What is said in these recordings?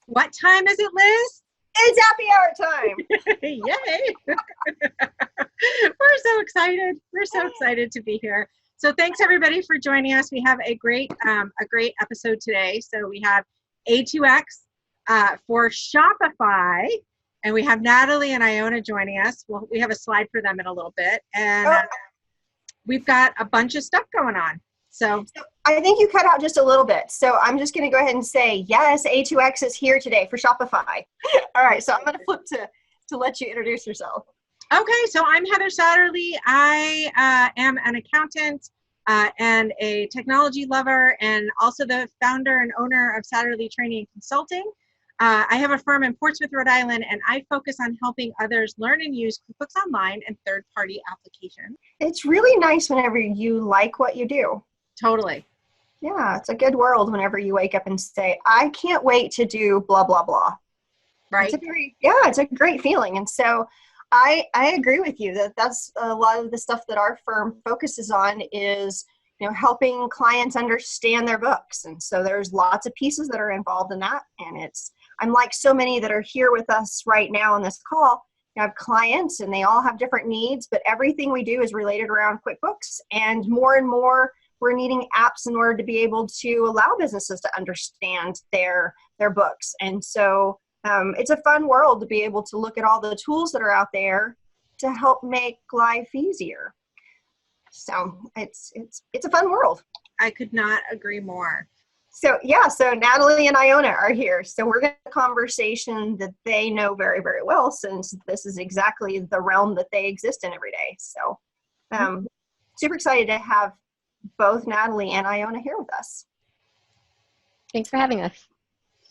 What time is it, Liz? It's happy hour time. Yay. We're so excited. We're so excited to be here. So thanks everybody for joining us. We have a great episode today. So we have A2X for Shopify, and we have Natalie and Iona joining us. Well, we have a slide for them in a little bit, and we've got a bunch of stuff going on. So I think you cut out just a little bit. So I'm just going to go ahead and say, yes, A2X is here today for Shopify. All right. So I'm going to flip to let you introduce yourself. Okay. So I'm Heather Satterley. I am an accountant and a technology lover, and also the founder and owner of Satterley Training and Consulting. I have a firm in Portsmouth, Rhode Island, and I focus on helping others learn and use QuickBooks Online and third-party applications. It's really nice whenever you like what you do. Totally. Yeah, it's a good world whenever you wake up and say, I can't wait to do blah, blah, blah. Right. It's a great feeling. And so I agree with you that that's a lot of the stuff that our firm focuses on is, helping clients understand their books. And so there's lots of pieces that are involved in that. And I'm like so many that are here with us right now on this call. I have clients and they all have different needs, but everything we do is related around QuickBooks, and more we're needing apps in order to be able to allow businesses to understand their books. And so it's a fun world to be able to look at all the tools that are out there to help make life easier. So it's a fun world. I could not agree more. So Natalie and Iona are here. So we're going to have a conversation that they know very, very well, since this is exactly the realm that they exist in every day. So super excited to have both Natalie and Iona here with us. Thanks for having us.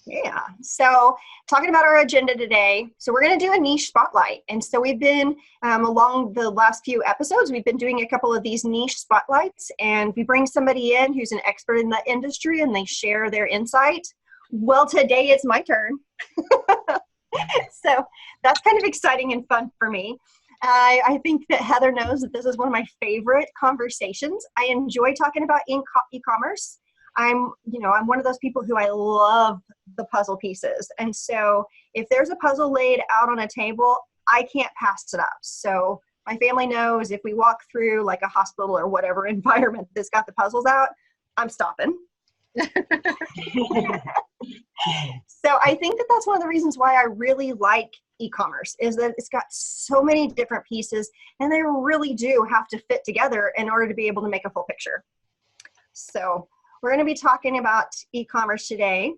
Yeah. So talking about our agenda today. So we're going to do a niche spotlight. And so we've been, along the last few episodes, we've been doing a couple of these niche spotlights, and we bring somebody in who's an expert in the industry and they share their insight. Well, today it's my turn. So that's kind of exciting and fun for me. I think that Heather knows that this is one of my favorite conversations. I enjoy talking about e-commerce. I'm one of those people who I love the puzzle pieces. And so if there's a puzzle laid out on a table, I can't pass it up. So my family knows if we walk through like a hospital or whatever environment that's got the puzzles out, I'm stopping. So I think that that's one of the reasons why I really like e-commerce, is that it's got so many different pieces and they really do have to fit together in order to be able to make a full picture. So we're going to be talking about e-commerce today,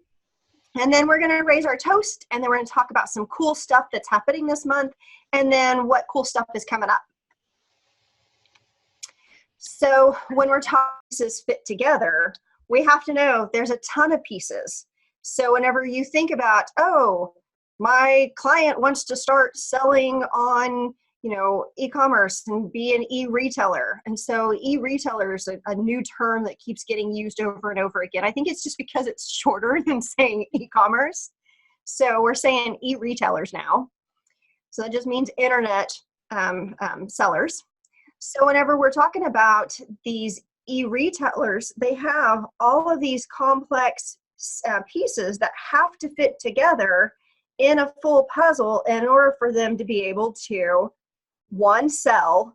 and then we're going to raise our toast, and then we're going to talk about some cool stuff that's happening this month, and then what cool stuff is coming up. So when we're talking pieces fit together, we have to know there's a ton of pieces. So whenever you think about, oh, my client wants to start selling on e-commerce and be an e-retailer. And so e-retailer is a new term that keeps getting used over and over again. I think it's just because it's shorter than saying e-commerce. So we're saying e-retailers now. So that just means internet sellers. So whenever we're talking about these e-retailers, they have all of these complex pieces that have to fit together in a full puzzle in order for them to be able to, 1, sell,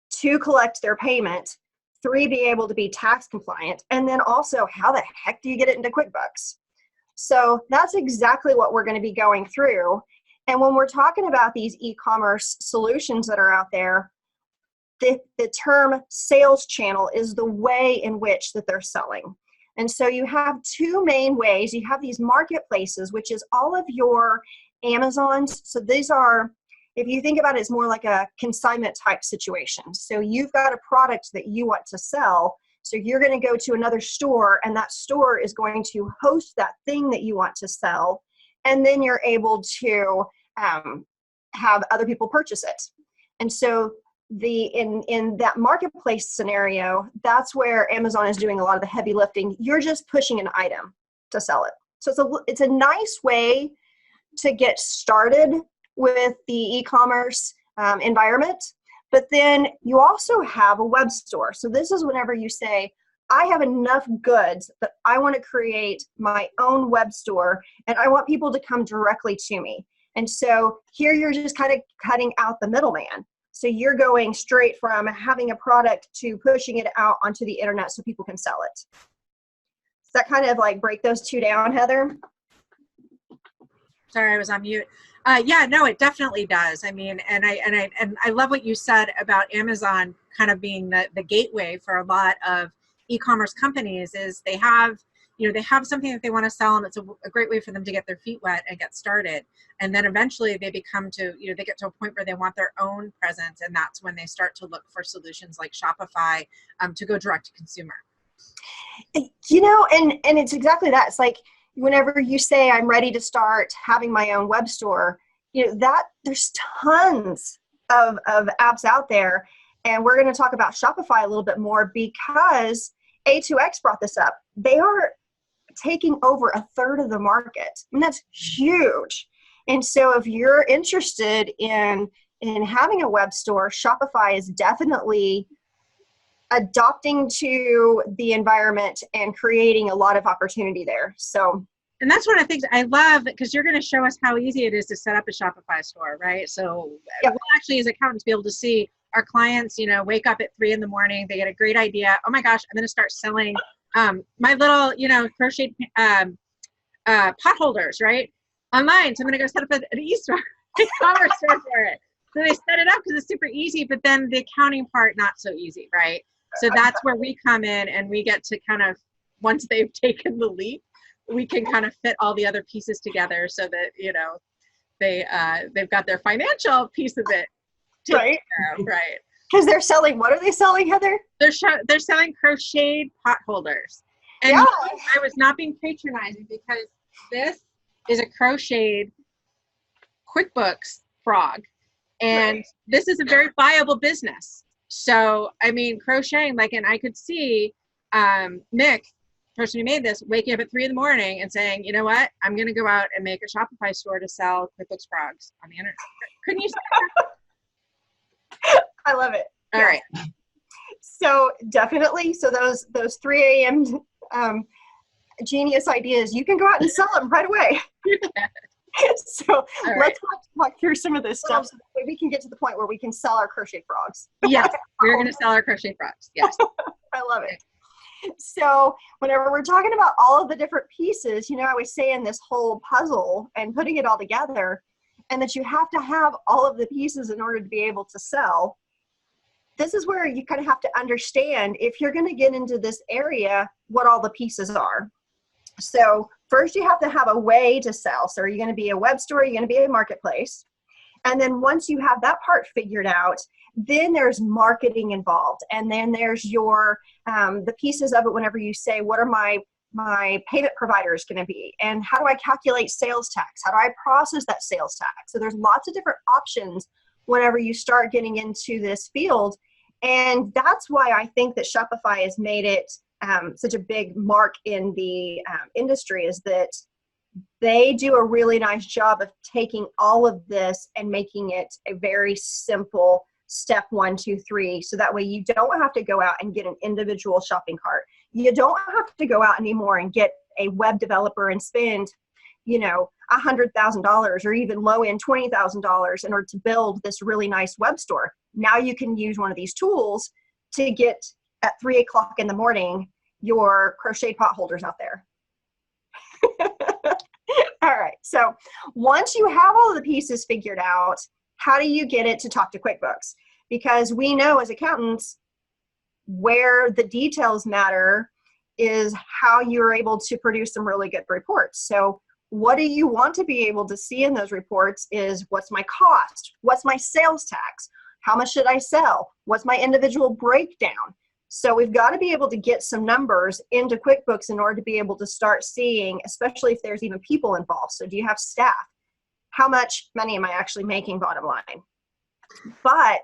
2, collect their payment, 3, be able to be tax compliant, and then also how the heck do you get it into QuickBooks? So that's exactly what we're going to be going through. And when we're talking about these e-commerce solutions that are out there, the term sales channel is the way in which that they're selling. And so you have 2 main ways. You have these marketplaces, which is all of your Amazons. So these are, if you think about it, it's more like a consignment type situation. So you've got a product that you want to sell. So you're going to go to another store, and that store is going to host that thing that you want to sell. And then you're able to have other people purchase it. And so in that marketplace scenario, that's where Amazon is doing a lot of the heavy lifting. You're just pushing an item to sell it. So it's a nice way to get started with the e-commerce environment. But then you also have a web store. So this is whenever you say, I have enough goods that I want to create my own web store, and I want people to come directly to me. And so here you're just kind of cutting out the middleman. So you're going straight from having a product to pushing it out onto the internet so people can sell it. Does that kind of like break those two down, Heather? Sorry, I was on mute. Yeah, no, it definitely does. I mean, and I love what you said about Amazon kind of being the gateway for a lot of e-commerce companies. Is they have something that they want to sell, and it's a great way for them to get their feet wet and get started. And then eventually they become they get to a point where they want their own presence, and that's when they start to look for solutions like Shopify to go direct to consumer. You know, and it's exactly that. It's like whenever you say I'm ready to start having my own web store, you know, that there's tons of apps out there. And we're going to talk about Shopify a little bit more because A2X brought this up. They are taking over a third of the market, and that's huge. And so if you're interested in having a web store, Shopify is definitely adopting to the environment and creating a lot of opportunity there. So, and that's one of the things I love, because you're going to show us how easy it is to set up a Shopify store, right? So yep. We'll actually, as accountants, be able to see our clients, wake up at 3 a.m. They get a great idea. Oh my gosh, I'm going to start selling my little, crocheted pot holders, right? Online. So I'm going to go set up an e-store, e-commerce store for it. So they set it up because it's super easy, but then the accounting part, not so easy, right? So that's where we come in, and we get to kind of, once they've taken the leap, we can kind of fit all the other pieces together so that, they've got their financial piece of it. Right. Right. Because they're selling, what are they selling, Heather? They're selling crocheted pot holders. And yeah. I was not being patronizing, because this is a crocheted QuickBooks frog. And right. This is a very viable business. So, I mean, crocheting, and I could see Nick, the person who made this, waking up at 3 a.m. and saying, you know what, I'm going to go out and make a Shopify store to sell QuickBooks frogs on the internet. Couldn't you say that? I love it. All right. So definitely, so those 3 a.m. Genius ideas, you can go out and sell them right away. So let's walk through some of this stuff so that we can get to the point where we can sell our crochet frogs. Yes, we're going to sell our crochet frogs. Yes. I love it. So whenever we're talking about all of the different pieces, I was saying this whole puzzle and putting it all together, and that you have to have all of the pieces in order to be able to sell. This is where you kind of have to understand, if you're going to get into this area, what all the pieces are. So first you have to have a way to sell. So are you going to be a web store? Are you going to be a marketplace? And then once you have that part figured out, then there's marketing involved. And then there's your, the pieces of it whenever you say, what are my payment providers going to be? And how do I calculate sales tax? How do I process that sales tax? So there's lots of different options whenever you start getting into this field. And that's why I think that Shopify has made it such a big mark in the industry, is that they do a really nice job of taking all of this and making it a very simple step 1, 2, 3. So that way you don't have to go out and get an individual shopping cart. You don't have to go out anymore and get a web developer and spend, $100,000 or even low end $20,000 in order to build this really nice web store. Now you can use one of these tools to get at 3 o'clock in the morning your crocheted pot holders out there. All right. So once you have all of the pieces figured out, how do you get it to talk to QuickBooks? Because we know as accountants, where the details matter is how you're able to produce some really good reports. So what do you want to be able to see in those reports is, what's my cost? What's my sales tax? How much should I sell? What's my individual breakdown? So we've got to be able to get some numbers into QuickBooks in order to be able to start seeing, especially if there's even people involved. So do you have staff? How much money am I actually making, bottom line? But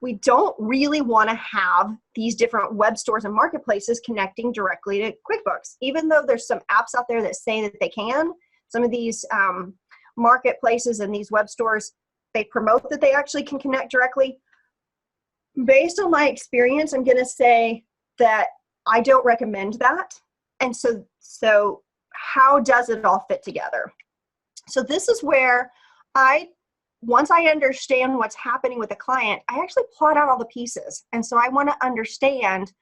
we don't really want to have these different web stores and marketplaces connecting directly to QuickBooks. Even though there's some apps out there that say that they can, some of these marketplaces and these web stores, they promote that they actually can connect directly. Based on my experience, I'm going to say that I don't recommend that. And so how does it all fit together? So this is where once I understand what's happening with the client, I actually plot out all the pieces. And so I want to understand,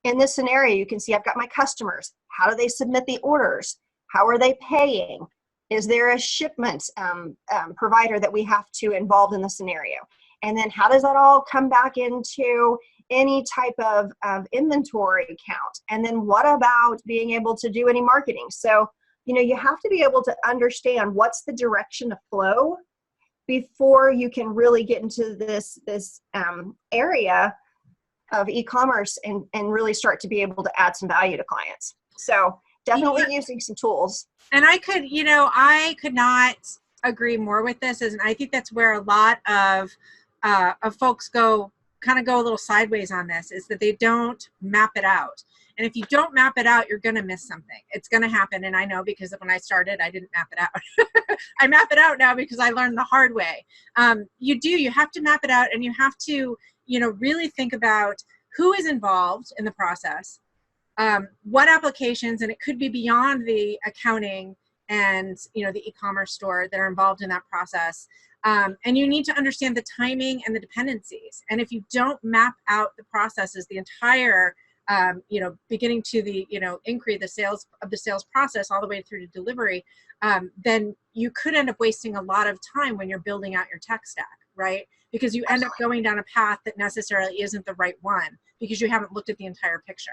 in this scenario, you can see I've got my customers. How do they submit the orders? How are they paying? Is there a shipment provider that we have to involve in the scenario? And then how does that all come back into any type of inventory count? And then what about being able to do any marketing? So, you have to be able to understand what's the direction of flow before you can really get into this area of e-commerce and really start to be able to add some value to clients. So definitely using some tools. And I could not agree more with this. And I think that's where a lot of folks go a little sideways on this, is that they don't map it out. And if you don't map it out, you're going to miss something. It's going to happen. And I know, because when I started, I didn't map it out. I map it out now because I learned the hard way. You have to map it out, and you have to, really think about who is involved in the process, what applications, and it could be beyond the accounting and, the e-commerce store that are involved in that process. And you need to understand the timing and the dependencies. And if you don't map out the processes, the entire beginning to the, increase the sales process all the way through to delivery, then you could end up wasting a lot of time when you're building out your tech stack, right? Because you end up going down a path that necessarily isn't the right one because you haven't looked at the entire picture.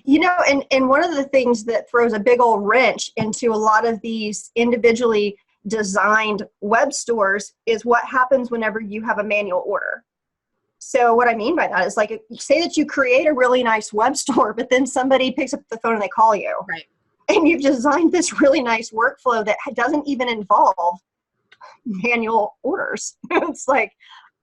And one of the things that throws a big old wrench into a lot of these individually designed web stores is what happens whenever you have a manual order. So what I mean by that is, like, say that you create a really nice web store, but then somebody picks up the phone and they call you. Right. And you've designed this really nice workflow that doesn't even involve manual orders. It's like,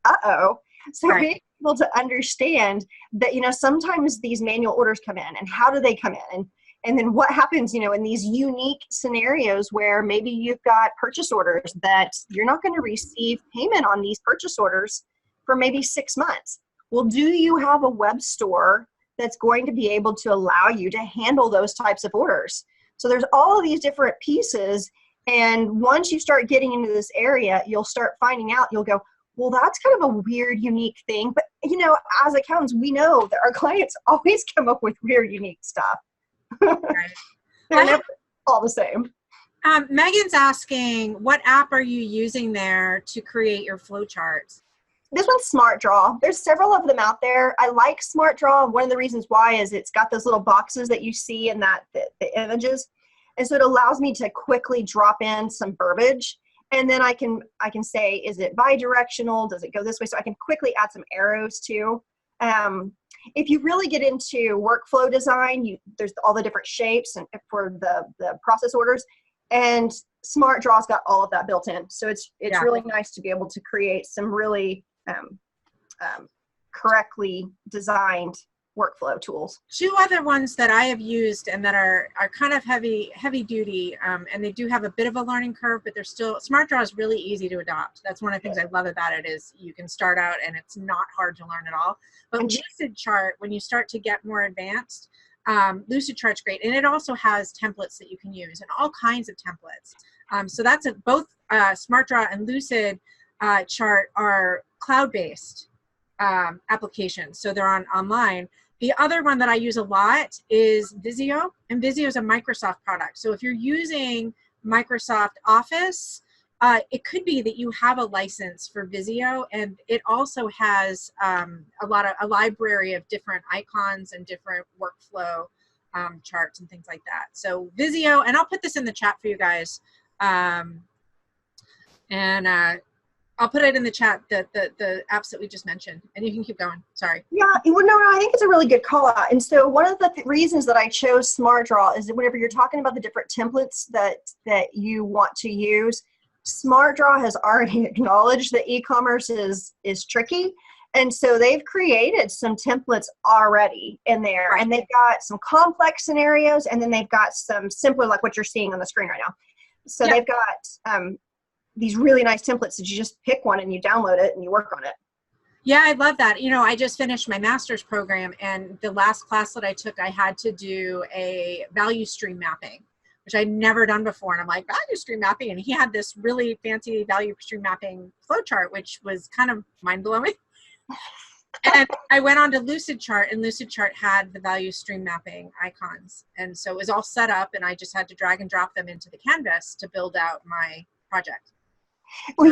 uh-oh. So being able to understand that, sometimes these manual orders come in, and how do they come in? And then what happens, in these unique scenarios where maybe you've got purchase orders that you're not going to receive payment on these purchase orders for maybe 6 months. Well, do you have a web store that's going to be able to allow you to handle those types of orders? So there's all of these different pieces. And once you start getting into this area, you'll start finding out, you'll go, well, that's kind of a weird, unique thing. But, as accountants, we know that our clients always come up with weird, unique stuff. Right. They're never all the same. Megan's asking, what app are you using there to create your flowcharts? This one's SmartDraw. There's several of them out there. I like SmartDraw. One of the reasons why is it's got those little boxes that you see in the images. And so it allows me to quickly drop in some verbiage. And then I can say, is it bi-directional? Does it go this way? So I can quickly add some arrows too. If you really get into workflow design, there's all the different shapes and for the process orders. And SmartDraw's got all of that built in. So it's really nice to be able to create some really correctly designed workflow tools. Two other ones that I have used and that are kind of heavy duty, and they do have a bit of a learning curve, but they're still, SmartDraw is really easy to adopt. That's one of the things I love about it, is you can start out and it's not hard to learn at all. But Lucidchart, when you start to get more advanced, Lucidchart's great, and it also has templates that you can use, and all kinds of templates. So that's both SmartDraw and Lucidchart are cloud-based applications, so they're online. The other one that I use a lot is Visio, and Visio is a Microsoft product. So if you're using Microsoft Office, it could be that you have a license for Visio, and it also has a library of different icons and different workflow charts and things like that. So Visio, and I'll put this in the chat for you guys, I'll put it in the chat, the apps that we just mentioned, and you can keep going. Sorry. Yeah, well, no, I think it's a really good call out. And so one of the reasons that I chose SmartDraw is that whenever you're talking about the different templates that you want to use, SmartDraw has already acknowledged that e-commerce is tricky. And so they've created some templates already in there. Right. And they've got some complex scenarios, and then they've got some simpler, like what you're seeing on the screen right now. So they've got these really nice templates that you just pick one and you download it and you work on it. Yeah, I love that. I just finished my master's program, and the last class that I took, I had to do a value stream mapping, which I'd never done before. And I'm like, value stream mapping? And he had this really fancy value stream mapping flowchart, which was kind of mind blowing. And I went on to Lucidchart, and Lucidchart had the value stream mapping icons. And so it was all set up, and I just had to drag and drop them into the canvas to build out my project. Well,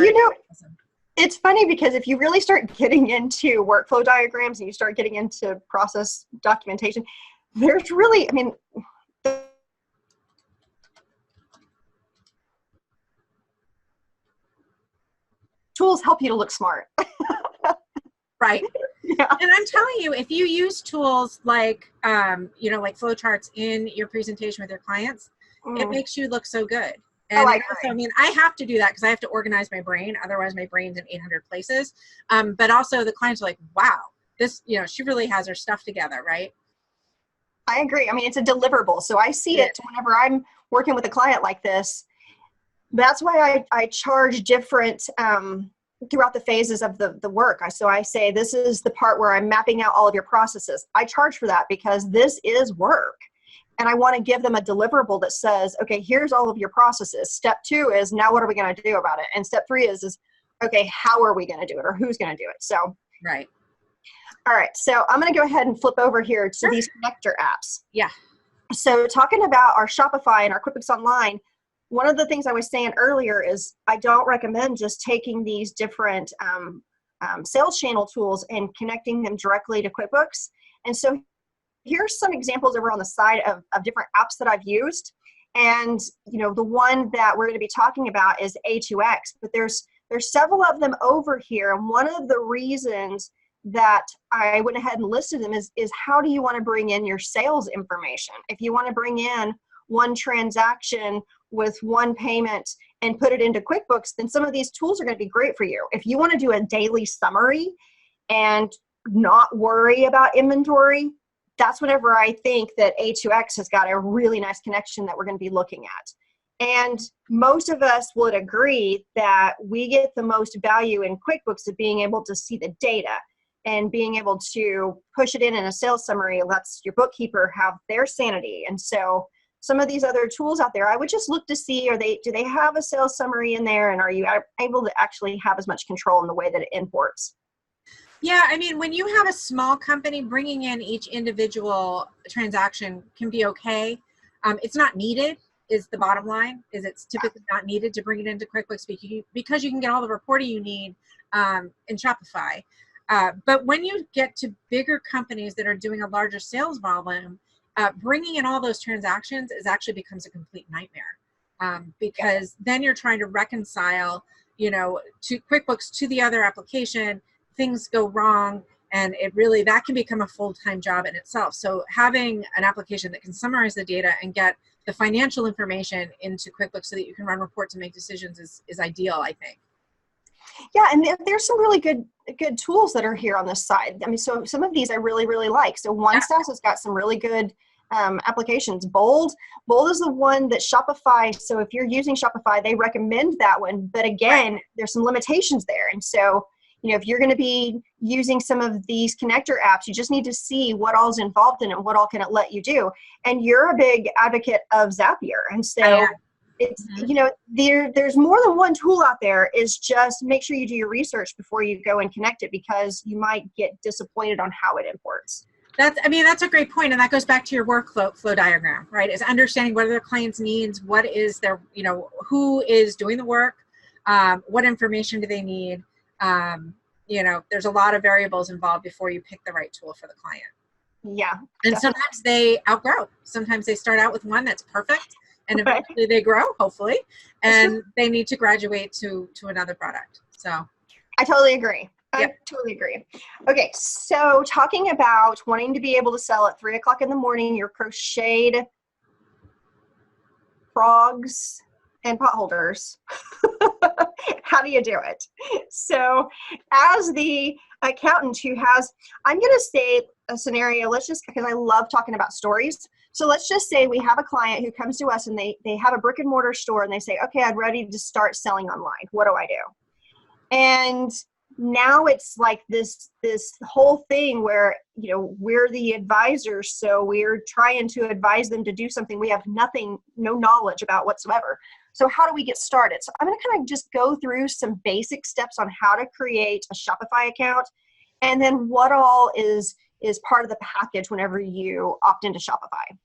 Awesome. It's funny because if you really start getting into workflow diagrams and you start getting into process documentation, there's really, tools help you to look smart. Right. Yeah. And I'm telling you, if you use tools like, like flowcharts in your presentation with your clients, it makes you look so good. And I have to do that because I have to organize my brain. Otherwise, my brain's in 800 places. But also the clients are like, wow, this, she really has her stuff together, right? I agree. It's a deliverable. So I see it whenever I'm working with a client like this. That's why I charge different throughout the phases of the work. So I say, this is the part where I'm mapping out all of your processes. I charge for that because this is work. And I want to give them a deliverable that says, okay, here's all of your processes. Step 2 is, now what are we going to do about it? And step 3 is okay, how are we going to do it, or who's going to do it? So, right. All right. So I'm going to go ahead and flip over here to these connector apps. Yeah. So talking about our Shopify and our QuickBooks Online, one of the things I was saying earlier is I don't recommend just taking these different sales channel tools and connecting them directly to QuickBooks. And so here's some examples over on the side of different apps that I've used. And, the one that we're going to be talking about is A2X, but there's several of them over here. And one of the reasons that I went ahead and listed them is how do you want to bring in your sales information? If you want to bring in one transaction with one payment and put it into QuickBooks, then some of these tools are going to be great for you. If you want to do a daily summary and not worry about inventory, that's whenever I think that A2X has got a really nice connection that we're going to be looking at. And most of us would agree that we get the most value in QuickBooks of being able to see the data and being able to push it in a sales summary. Lets your bookkeeper have their sanity. And so some of these other tools out there, I would just look to see, do they have a sales summary in there, and are you able to actually have as much control in the way that it imports? Yeah, when you have a small company, bringing in each individual transaction can be okay. It's not needed, is the bottom line, is it's typically not needed to bring it into QuickBooks because you can get all the reporting you need in Shopify. But when you get to bigger companies that are doing a larger sales volume, bringing in all those transactions becomes a complete nightmare because then you're trying to reconcile, to QuickBooks to the other application. Things go wrong, and that can become a full-time job in itself. So having an application that can summarize the data and get the financial information into QuickBooks so that you can run reports and make decisions is ideal, I think. Yeah, and there's some really good tools that are here on this side. So some of these I really, really like. So OneStaff has got some really good applications. Bold is the one that Shopify, so if you're using Shopify, they recommend that one. But again, there's some limitations there. And so if you're going to be using some of these connector apps, you just need to see what all is involved in it, what all can it let you do. And you're a big advocate of Zapier. And so it's, there's more than one tool out there. Is just make sure you do your research before you go and connect it, because you might get disappointed on how it imports. That's a great point. And that goes back to your workflow diagram, right? Is understanding what are their clients' needs, what is their, who is doing the work, what information do they need. There's a lot of variables involved before you pick the right tool for the client. Yeah. And definitely. sometimes they outgrow. Sometimes they start out with one that's perfect, and eventually they grow, hopefully, and they need to graduate to another product. So I totally agree. I totally agree. Okay, so talking about wanting to be able to sell at 3:00 in the morning your crocheted frogs and pot holders. How do you do it? So as the accountant who has, I'm going to say a scenario, because I love talking about stories. So let's just say we have a client who comes to us and they have a brick and mortar store and they say, okay, I'm ready to start selling online. What do I do? And now it's like this whole thing where, you know, we're the advisors, so we're trying to advise them to do something we have no knowledge about whatsoever. So how do we get started? So I'm going to kind of just go through some basic steps on how to create a Shopify account, and then what all is part of the package whenever you opt into Shopify.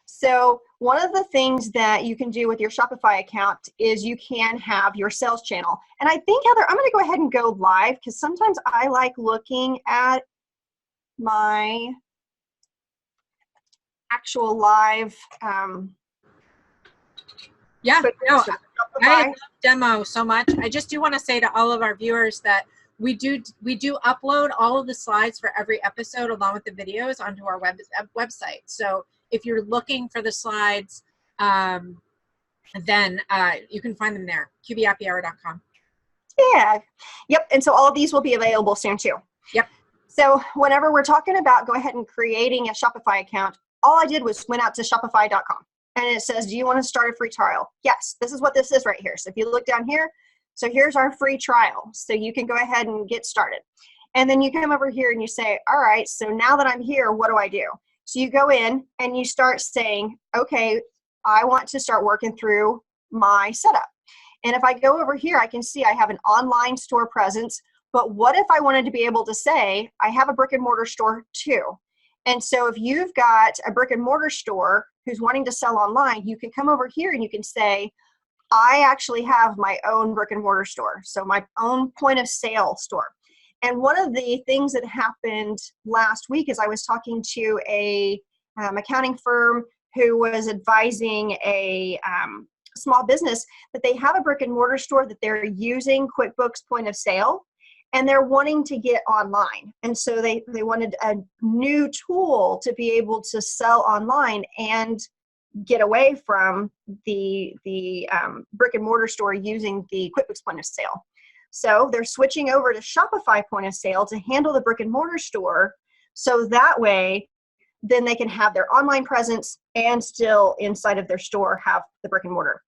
So one of the things that you can do with your Shopify account is you can have your sales channel. And I think, Heather, I'm going to go ahead and go live, because sometimes I like looking at my actual live. Yeah, no, Shopify. I love demo so much. I just do want to say to all of our viewers that we do upload all of the slides for every episode along with the videos onto our website. So if you're looking for the slides, then you can find them there, qbhappyhour.com. Yeah. Yep. And so all of these will be available soon too. Yep. So whenever we're talking about go ahead and creating a Shopify account, all I did was went out to shopify.com, and it says, do you want to start a free trial? Yes, this is what this is right here. So if you look down here, so here's our free trial. So you can go ahead and get started. And then you come over here and you say, all right, so now that I'm here, what do I do? So you go in and you start saying, okay, I want to start working through my setup. And if I go over here, I can see I have an online store presence. But what if I wanted to be able to say, I have a brick and mortar store too? And so if you've got a brick and mortar store who's wanting to sell online, you can come over here and you can say, I actually have my own brick and mortar store, so my own point of sale store. And one of the things that happened last week is I was talking to a accounting firm who was advising a small business that they have a brick and mortar store that they're using QuickBooks point of sale, and they're wanting to get online. And so they wanted a new tool to be able to sell online and get away from the brick and mortar store using the QuickBooks point of sale. So they're switching over to Shopify point of sale to handle the brick and mortar store. So that way, then they can have their online presence and still inside of their store have the brick and mortar.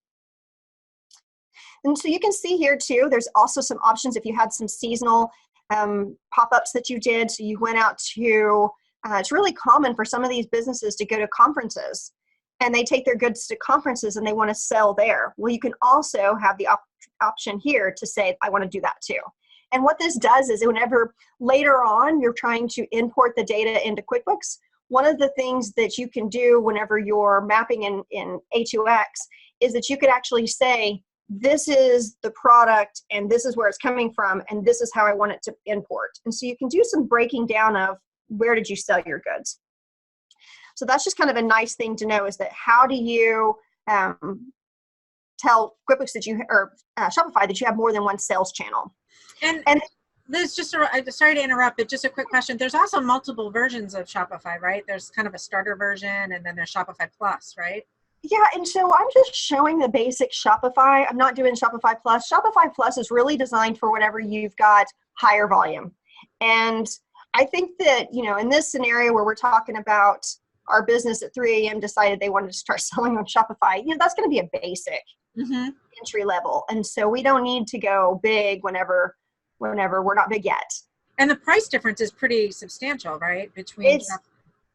And so you can see here too, there's also some options if you had some seasonal pop-ups that you did. So you went out to, it's really common for some of these businesses to go to conferences, and they take their goods to conferences and they want to sell there. Well, you can also have the option here to say, I want to do that too. And what this does is whenever later on you're trying to import the data into QuickBooks, one of the things that you can do whenever you're mapping in A2X is that you could actually say, this is the product and this is where it's coming from and this is how I want it to import. And so you can do some breaking down of where did you sell your goods. So that's just kind of a nice thing to know, is that how do you tell QuickBooks that Shopify that you have more than one sales channel. And Liz, sorry to interrupt, but just a quick question. There's also multiple versions of Shopify, right? There's kind of a starter version and then there's Shopify Plus, right? Yeah, and so I'm just showing the basic Shopify. I'm not doing Shopify Plus. Shopify Plus is really designed for whenever you've got higher volume. And I think that, in this scenario where we're talking about our business at 3 a.m. decided they wanted to start selling on Shopify, that's going to be a basic entry level. And so we don't need to go big whenever we're not big yet. And the price difference is pretty substantial, right? It's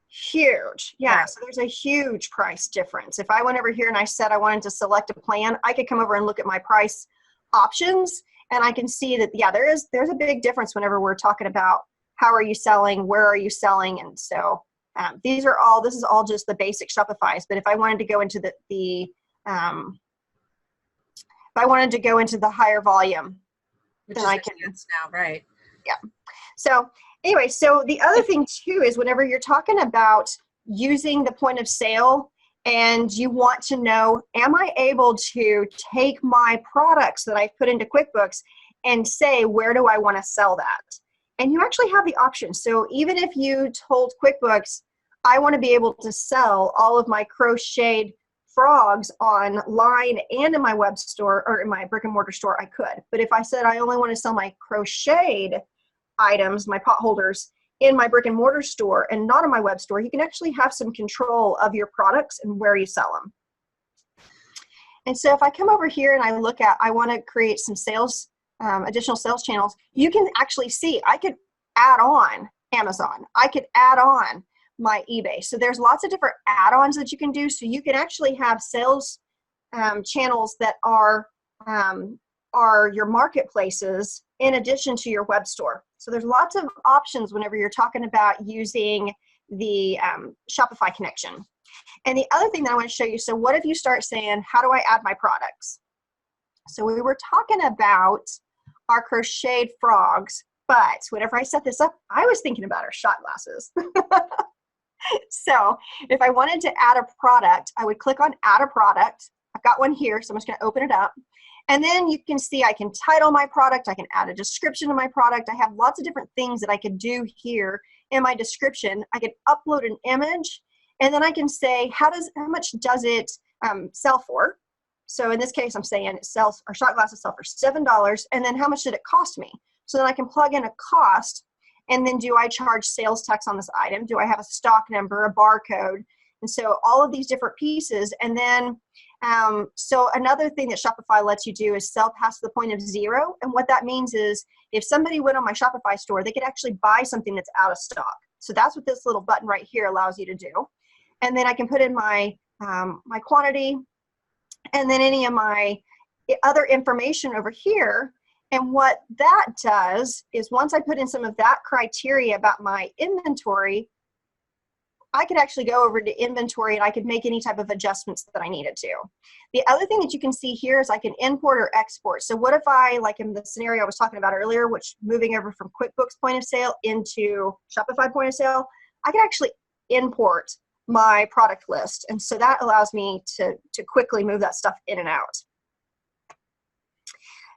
huge. Yeah. Right. So there's a huge price difference. If I went over here and I said I wanted to select a plan, I could come over and look at my price options, and I can see that, there's a big difference whenever we're talking about how are you selling, where are you selling. And so this is all just the basic Shopify's. But if I wanted to go into if I wanted to go into the higher volume, which then I can now, right? Yeah. So anyway, so the other thing too is whenever you're talking about using the point of sale and you want to know, am I able to take my products that I've put into QuickBooks and say, where do I want to sell that? And you actually have the option. So even if you told QuickBooks, I want to be able to sell all of my crocheted frogs online and in my web store or in my brick and mortar store, I could. But if I said I only want to sell my crocheted items, my pot holders, in my brick and mortar store and not in my web store, you can actually have some control of your products and where you sell them. And so if I come over here and I look at, I want to create some sales additional sales channels, you can actually see I could add on Amazon. I could add on my eBay. So there's lots of different add-ons that you can do. So you can actually have sales channels that are your marketplaces in addition to your web store. So there's lots of options whenever you're talking about using the Shopify connection. And the other thing that I want to show you, so what if you start saying, how do I add my products? So we were talking about our crocheted frogs, but whenever I set this up, I was thinking about our shot glasses. So if I wanted to add a product, I would click on add a product. I've got one here, so I'm just going to open it up. And then you can see I can title my product. I can add a description to my product. I have lots of different things that I could do here in my description. I can upload an image, and then I can say, how much does it sell for? So in this case, I'm saying our shot glasses sell for $7, and then how much did it cost me? So then I can plug in a cost, and then do I charge sales tax on this item? Do I have a stock number, a barcode? And so all of these different pieces. And then, so another thing that Shopify lets you do is sell past the point of zero. And what that means is if somebody went on my Shopify store, they could actually buy something that's out of stock. So that's what this little button right here allows you to do. And then I can put in my quantity, and then any of my other information over here. And what that does is once I put in some of that criteria about my inventory, I could actually go over to inventory and I could make any type of adjustments that I needed to. The other thing that you can see here is I can import or export. So what if I, like in the scenario I was talking about earlier, which moving over from QuickBooks point of sale into Shopify point of sale, I can actually import my product list. And so that allows me to quickly move that stuff in and out.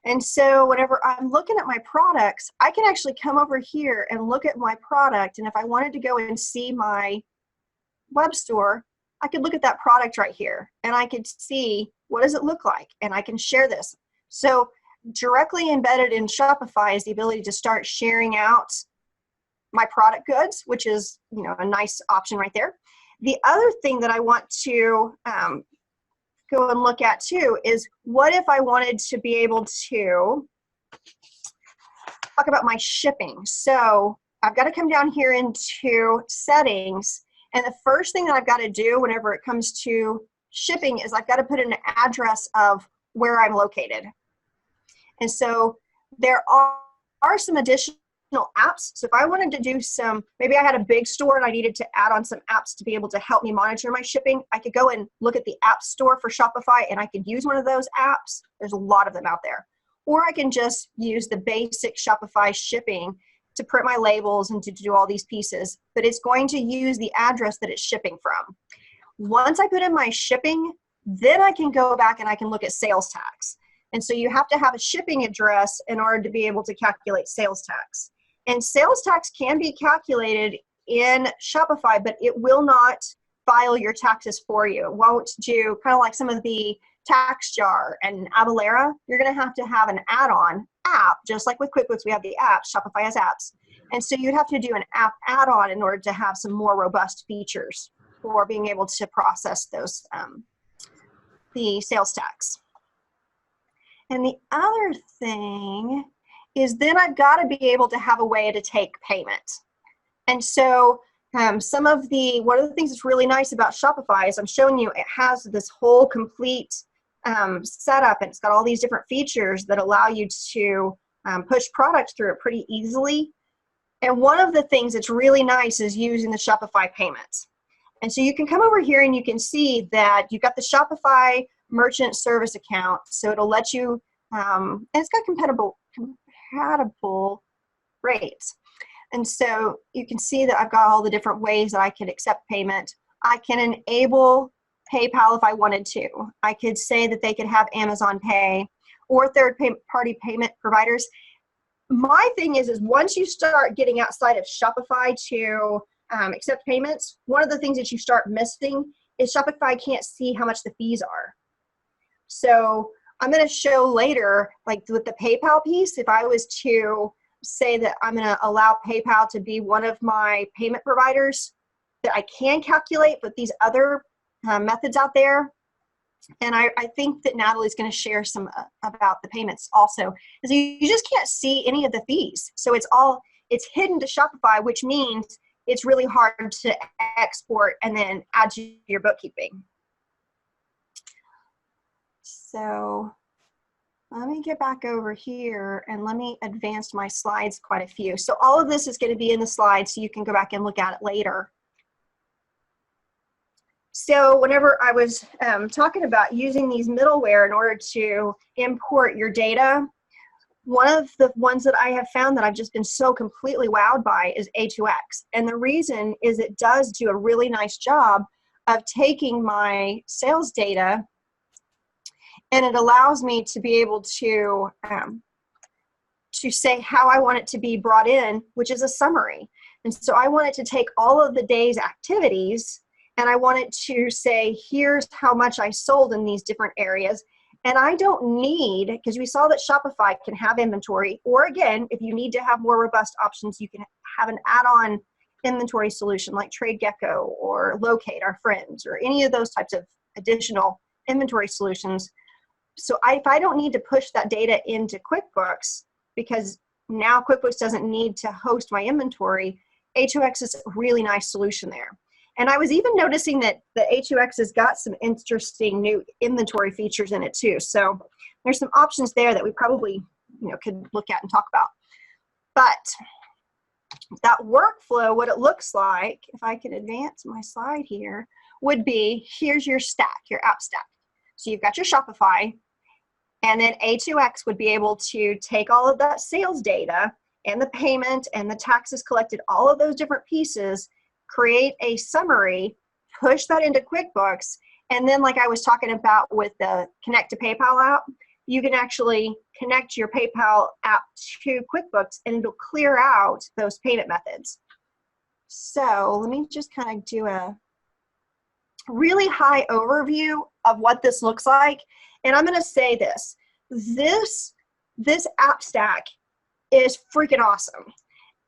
And so whenever I'm looking at my products, I can actually come over here and look at my product. And if I wanted to go and see my web store, I could look at that product right here and I could see what does it look like, and I can share this. So directly embedded in Shopify is the ability to start sharing out my product goods, which is, you know, a nice option right there. The other thing that I want to go and look at too is what if I wanted to be able to talk about my shipping. So I've got to come down here into settings, and the first thing that I've got to do whenever it comes to shipping is I've got to put in an address of where I'm located. And so there are some additional apps. So if I wanted to do maybe I had a big store and I needed to add on some apps to be able to help me monitor my shipping, I could go and look at the app store for Shopify and I could use one of those apps. There's a lot of them out there. Or I can just use the basic Shopify shipping to print my labels and to do all these pieces, but it's going to use the address that it's shipping from. Once I put in my shipping, then I can go back and I can look at sales tax. And so you have to have a shipping address in order to be able to calculate sales tax. And sales tax can be calculated in Shopify, but it will not file your taxes for you. It won't do, kind of like some of the TaxJar and Avalara, you're going to have an add-on app, just like with QuickBooks, we have the apps, Shopify has apps. And so you'd have to do an app add-on in order to have some more robust features for being able to process those, the sales tax. And the other thing is then I've got to be able to have a way to take payment. And so one of the things that's really nice about Shopify is I'm showing you it has this whole complete setup, and it's got all these different features that allow you to push products through it pretty easily. And one of the things that's really nice is using the Shopify payments. And so you can come over here and you can see that you've got the Shopify merchant service account. So it'll let you, and it's got compatible rates. And so you can see that I've got all the different ways that I can accept payment. I can enable PayPal if I wanted to. I could say that they could have Amazon Pay or third-party payment providers. My thing is once you start getting outside of Shopify to accept payments, one of the things that you start missing is Shopify can't see how much the fees are. So I'm going to show later, like with the PayPal piece, if I was to say that I'm going to allow PayPal to be one of my payment providers that I can calculate, but these other methods out there, and I think that Natalie's going to share some about the payments also, is you just can't see any of the fees. So it's hidden to Shopify, which means it's really hard to export and then add to your bookkeeping. So let me get back over here and let me advance my slides quite a few. So all of this is going to be in the slides so you can go back and look at it later. So whenever I was talking about using these middleware in order to import your data, one of the ones that I have found that I've just been so completely wowed by is A2X. And the reason is it does do a really nice job of taking my sales data, and it allows me to be able to say how I want it to be brought in, which is a summary. And so I want it to take all of the day's activities, and I want it to say, here's how much I sold in these different areas. And I don't need, because we saw that Shopify can have inventory, or again, if you need to have more robust options, you can have an add-on inventory solution like TradeGecko or Locate, our friends, or any of those types of additional inventory solutions. So if I don't need to push that data into QuickBooks, because now QuickBooks doesn't need to host my inventory, A2X is a really nice solution there. And I was even noticing that the A2X has got some interesting new inventory features in it too. So there's some options there that we probably could look at and talk about. But that workflow, what it looks like, if I can advance my slide here, would be, here's your stack, your app stack. So you've got your Shopify, and then A2X would be able to take all of that sales data and the payment and the taxes collected, all of those different pieces, create a summary, push that into QuickBooks, and then like I was talking about with the Connect to PayPal app, you can actually connect your PayPal app to QuickBooks and it'll clear out those payment methods. So let me just kind of do a really high overview of what this looks like. And I'm going to say this app stack is freaking awesome.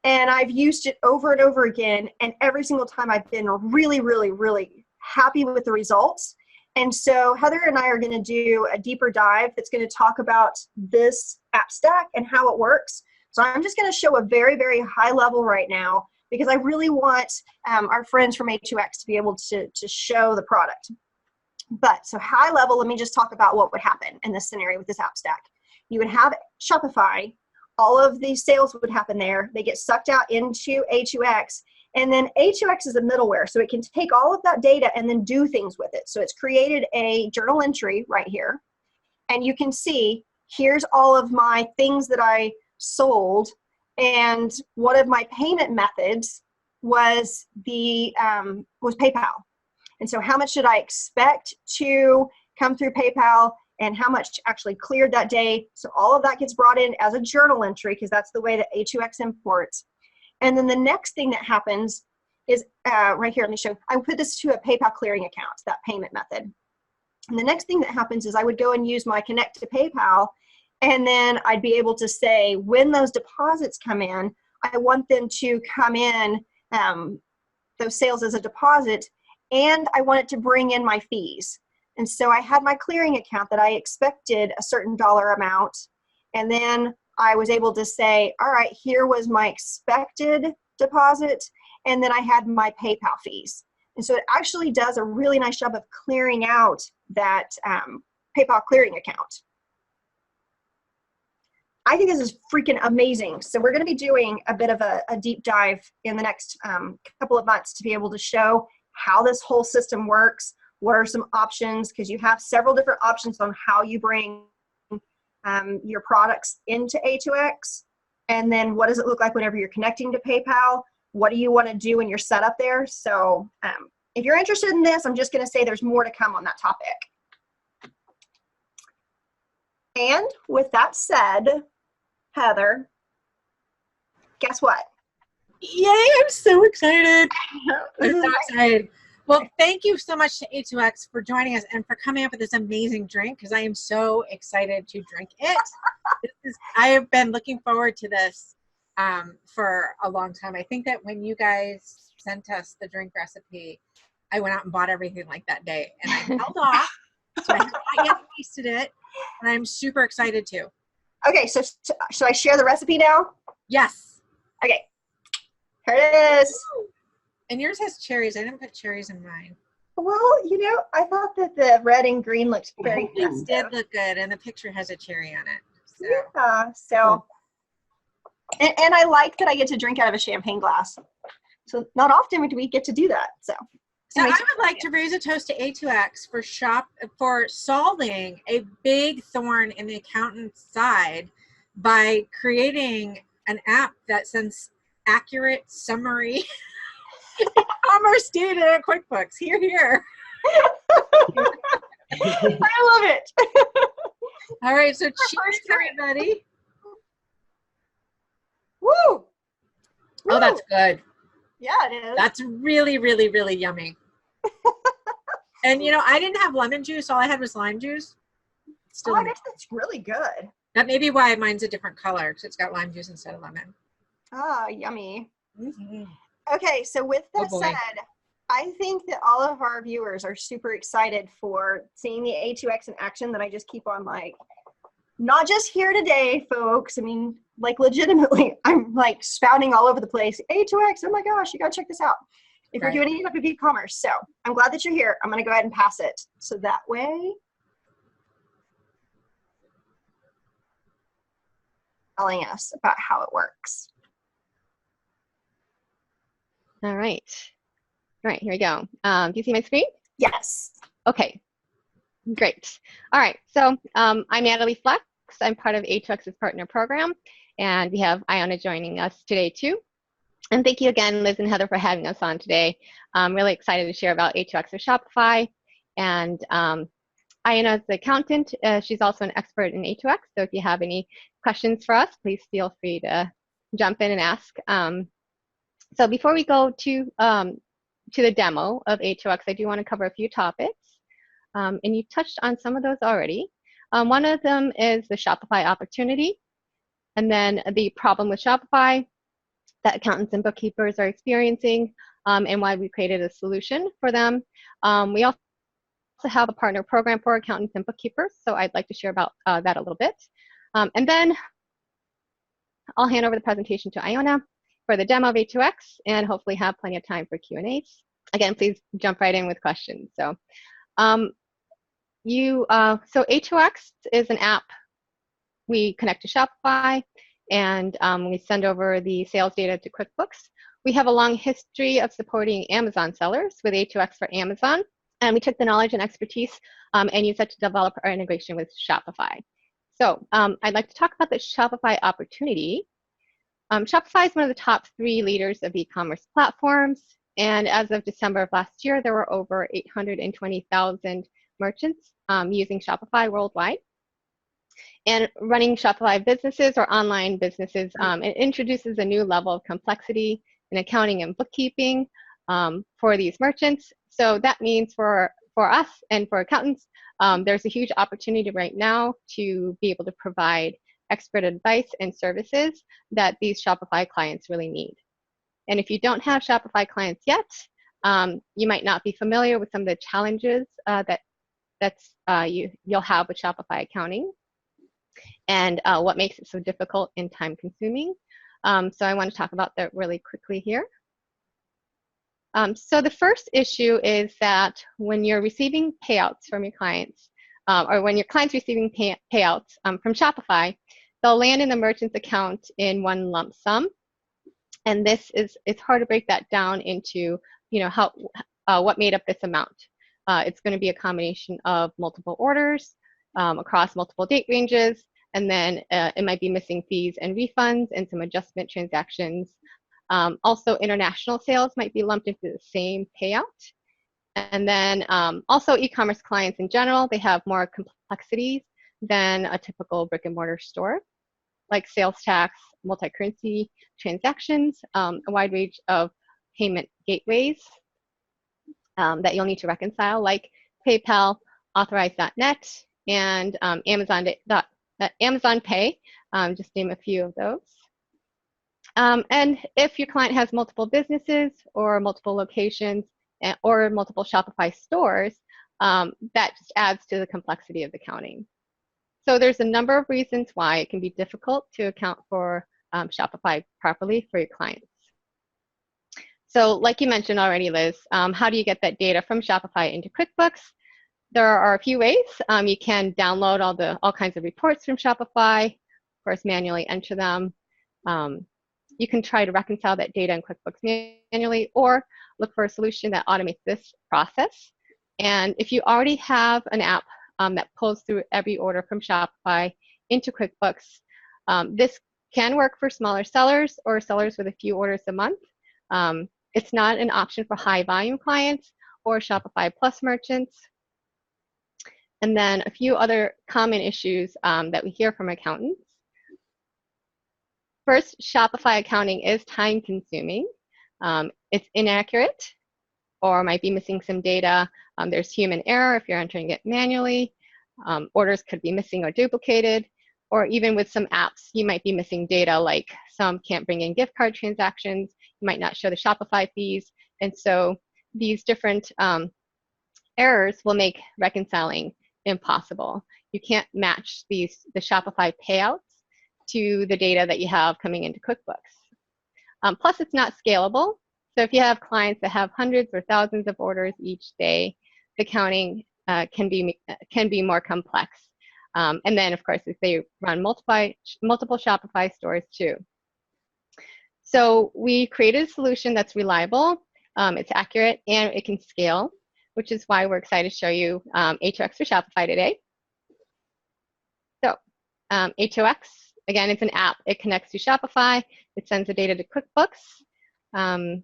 And I've used it over and over again, and every single time I've been really, really, really happy with the results. And so Heather and I are going to do a deeper dive that's going to talk about this app stack and how it works. So I'm just going to show a very, very high level right now, because I really want our friends from A2X to be able to show the product. But so high level, let me just talk about what would happen in this scenario with this app stack. You would have Shopify. All of these sales would happen there. They get sucked out into A2X, and then A2X is a middleware, so it can take all of that data and then do things with it. So it's created a journal entry right here, and you can see here's all of my things that I sold, and one of my payment methods was PayPal. And so how much should I expect to come through PayPal, and how much actually cleared that day. So all of that gets brought in as a journal entry, because that's the way that A2X imports. And then the next thing that happens is right here, let me show. I put this to a PayPal clearing account, that payment method. And the next thing that happens is I would go and use my Connect to PayPal, and then I'd be able to say when those deposits come in, I want them to come in, those sales as a deposit, and I want it to bring in my fees. And so I had my clearing account that I expected a certain dollar amount. And then I was able to say, all right, here was my expected deposit. And then I had my PayPal fees. And so it actually does a really nice job of clearing out that PayPal clearing account. I think this is freaking amazing. So we're going to be doing a bit of a deep dive in the next couple of months to be able to show how this whole system works. What are some options? Because you have several different options on how you bring your products into A2X. And then what does it look like whenever you're connecting to PayPal? What do you want to do when you're set up there? So if you're interested in this, I'm just going to say there's more to come on that topic. And with that said, Heather, guess what? Yay, I'm so excited. I'm so excited. Well, thank you so much to A2X for joining us and for coming up with this amazing drink, because I am so excited to drink it. I have been looking forward to this for a long time. I think that when you guys sent us the drink recipe, I went out and bought everything like that day, and I held off So I have not yet tasted it, and I'm super excited to. Okay, so should I share the recipe now? Yes. Okay, here it is. And yours has cherries. I didn't put cherries in mine. Well, you know, I thought that the red and green looked very It festive. did look good, and the picture has a cherry on it. So. Yeah, so, and I like that I get to drink out of a champagne glass. So not often do we get to do that. So I would like to raise a toast to A2X for solving a big thorn in the accountant's side by creating an app that sends accurate summary commerce data in QuickBooks. Here. I love it. All right, so cheers, everybody. Woo! Oh, that's good. Yeah, it is. That's really, really, really yummy. And you know, I didn't have lemon juice. All I had was lime juice. Still, I guess that's really good. that may be why mine's a different color, because it's got lime juice instead of lemon. Ah, yummy. Mm-hmm. Okay, so with that said, I think that all of our viewers are super excited for seeing the A2X in action that I just keep on like, not just here today, folks. I mean, like legitimately, I'm like spouting all over the place. A2X, oh my gosh, you gotta check this out. If you're doing any type of e-commerce. So I'm glad that you're here. I'm gonna go ahead and pass it. So that way, telling us about how it works. All right. All right, here we go. Do you see my screen? Yes. Okay, great. All right, so I'm Natalie Flex. I'm part of A2X's partner program, and we have Iona joining us today too. And thank you again, Liz and Heather, for having us on today. I'm really excited to share about A2X with Shopify. And Iona is the accountant. She's also an expert in A2X. So if you have any questions for us, please feel free to jump in and ask. So before we go to the demo of A2X, I do want to cover a few topics. And you touched on some of those already. One of them is the Shopify Opportunity, and then the problem with Shopify that accountants and bookkeepers are experiencing, and why we created a solution for them. We also have a partner program for accountants and bookkeepers, so I'd like to share about that a little bit. And then I'll hand over the presentation to Iona for the demo of A2X, and hopefully have plenty of time for Q&As. Again, please jump right in with questions. So, so A2X is an app. We connect to Shopify, and we send over the sales data to QuickBooks. We have a long history of supporting Amazon sellers with A2X for Amazon, and we took the knowledge and expertise and used that to develop our integration with Shopify. So I'd like to talk about the Shopify Opportunity. Shopify is one of the top 3 leaders of e-commerce platforms, and as of December of last year, there were over 820,000 merchants using Shopify worldwide. And running Shopify businesses or online businesses, it introduces a new level of complexity in accounting and bookkeeping for these merchants. So that means for us and for accountants, there's a huge opportunity right now to be able to provide expert advice and services that these Shopify clients really need. And if you don't have Shopify clients yet, you might not be familiar with some of the challenges you'll have with Shopify accounting, and what makes it so difficult and time consuming. So I want to talk about that really quickly here. So the first issue is that when you're receiving payouts from your clients, or when your client's receiving payouts from Shopify, they'll land in the merchant's account in one lump sum. And it's hard to break that down into, what made up this amount. It's going to be a combination of multiple orders across multiple date ranges, and then it might be missing fees and refunds and some adjustment transactions. Also, international sales might be lumped into the same payout. And then also e-commerce clients in general, they have more complexities than a typical brick and mortar store, like sales tax, multi-currency transactions, a wide range of payment gateways that you'll need to reconcile, like PayPal, Authorize.net, and Amazon Pay, just name a few of those. And if your client has multiple businesses or multiple locations or multiple Shopify stores, that just adds to the complexity of accounting. So there's a number of reasons why it can be difficult to account for Shopify properly for your clients. So like you mentioned already, Liz, how do you get that data from Shopify into QuickBooks? There are a few ways. You can download all kinds of reports from Shopify, of course, manually enter them. You can try to reconcile that data in QuickBooks manually, or look for a solution that automates this process. And if you already have an app that pulls through every order from Shopify into QuickBooks, this can work for smaller sellers or sellers with a few orders a month. It's not an option for high volume clients or Shopify Plus merchants. And then a few other common issues that we hear from accountants. First, Shopify accounting is time consuming. It's inaccurate or might be missing some data. There's human error if you're entering it manually. Orders could be missing or duplicated. Or even with some apps, you might be missing data, like some can't bring in gift card transactions. You might not show the Shopify fees. And so these different errors will make reconciling impossible. You can't match the Shopify payouts to the data that you have coming into QuickBooks. Plus, it's not scalable. So if you have clients that have hundreds or thousands of orders each day, the accounting can be more complex. And then, of course, if they run multiple Shopify stores too. So we created a solution that's reliable, it's accurate, and it can scale, which is why we're excited to show you A2X for Shopify today. So A2X, again, it's an app. It connects to Shopify. It sends the data to QuickBooks.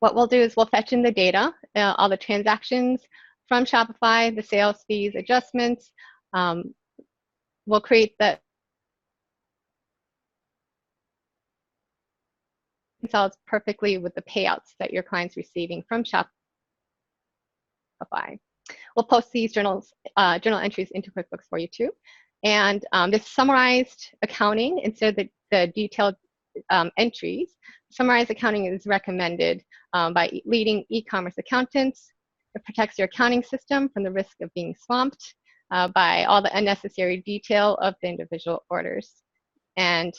What we'll do is we'll fetch in the data, all the transactions from Shopify, the sales fees, adjustments. We'll create the reconciles perfectly with the payouts that your client's receiving from Shopify. We'll post these journal entries into QuickBooks for you too. And this summarized accounting, instead of the detailed entries, summarized accounting is recommended by leading e-commerce accountants. It protects your accounting system from the risk of being swamped by all the unnecessary detail of the individual orders. And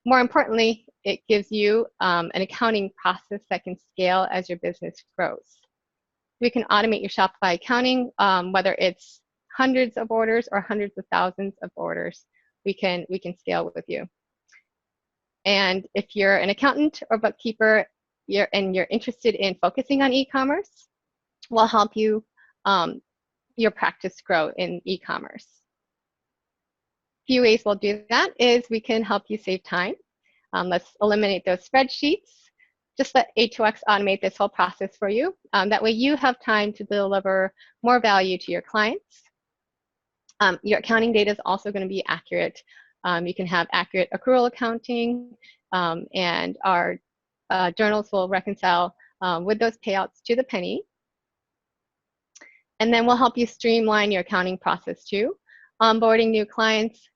more importantly, it gives you an accounting process that can scale as your business grows. We can automate your Shopify accounting, whether it's hundreds of orders or hundreds of thousands of orders. We can scale with you. And if you're an accountant or bookkeeper and you're interested in focusing on e-commerce, we'll help you your practice grow in e-commerce. Few ways we'll do that is we can help you save time. Let's eliminate those spreadsheets. Just let A2X automate this whole process for you. That way you have time to deliver more value to your clients. Your accounting data is also going to be accurate. You can have accurate accrual accounting, and our journals will reconcile with those payouts to the penny. And then we'll help you streamline your accounting process too. Onboarding new clients,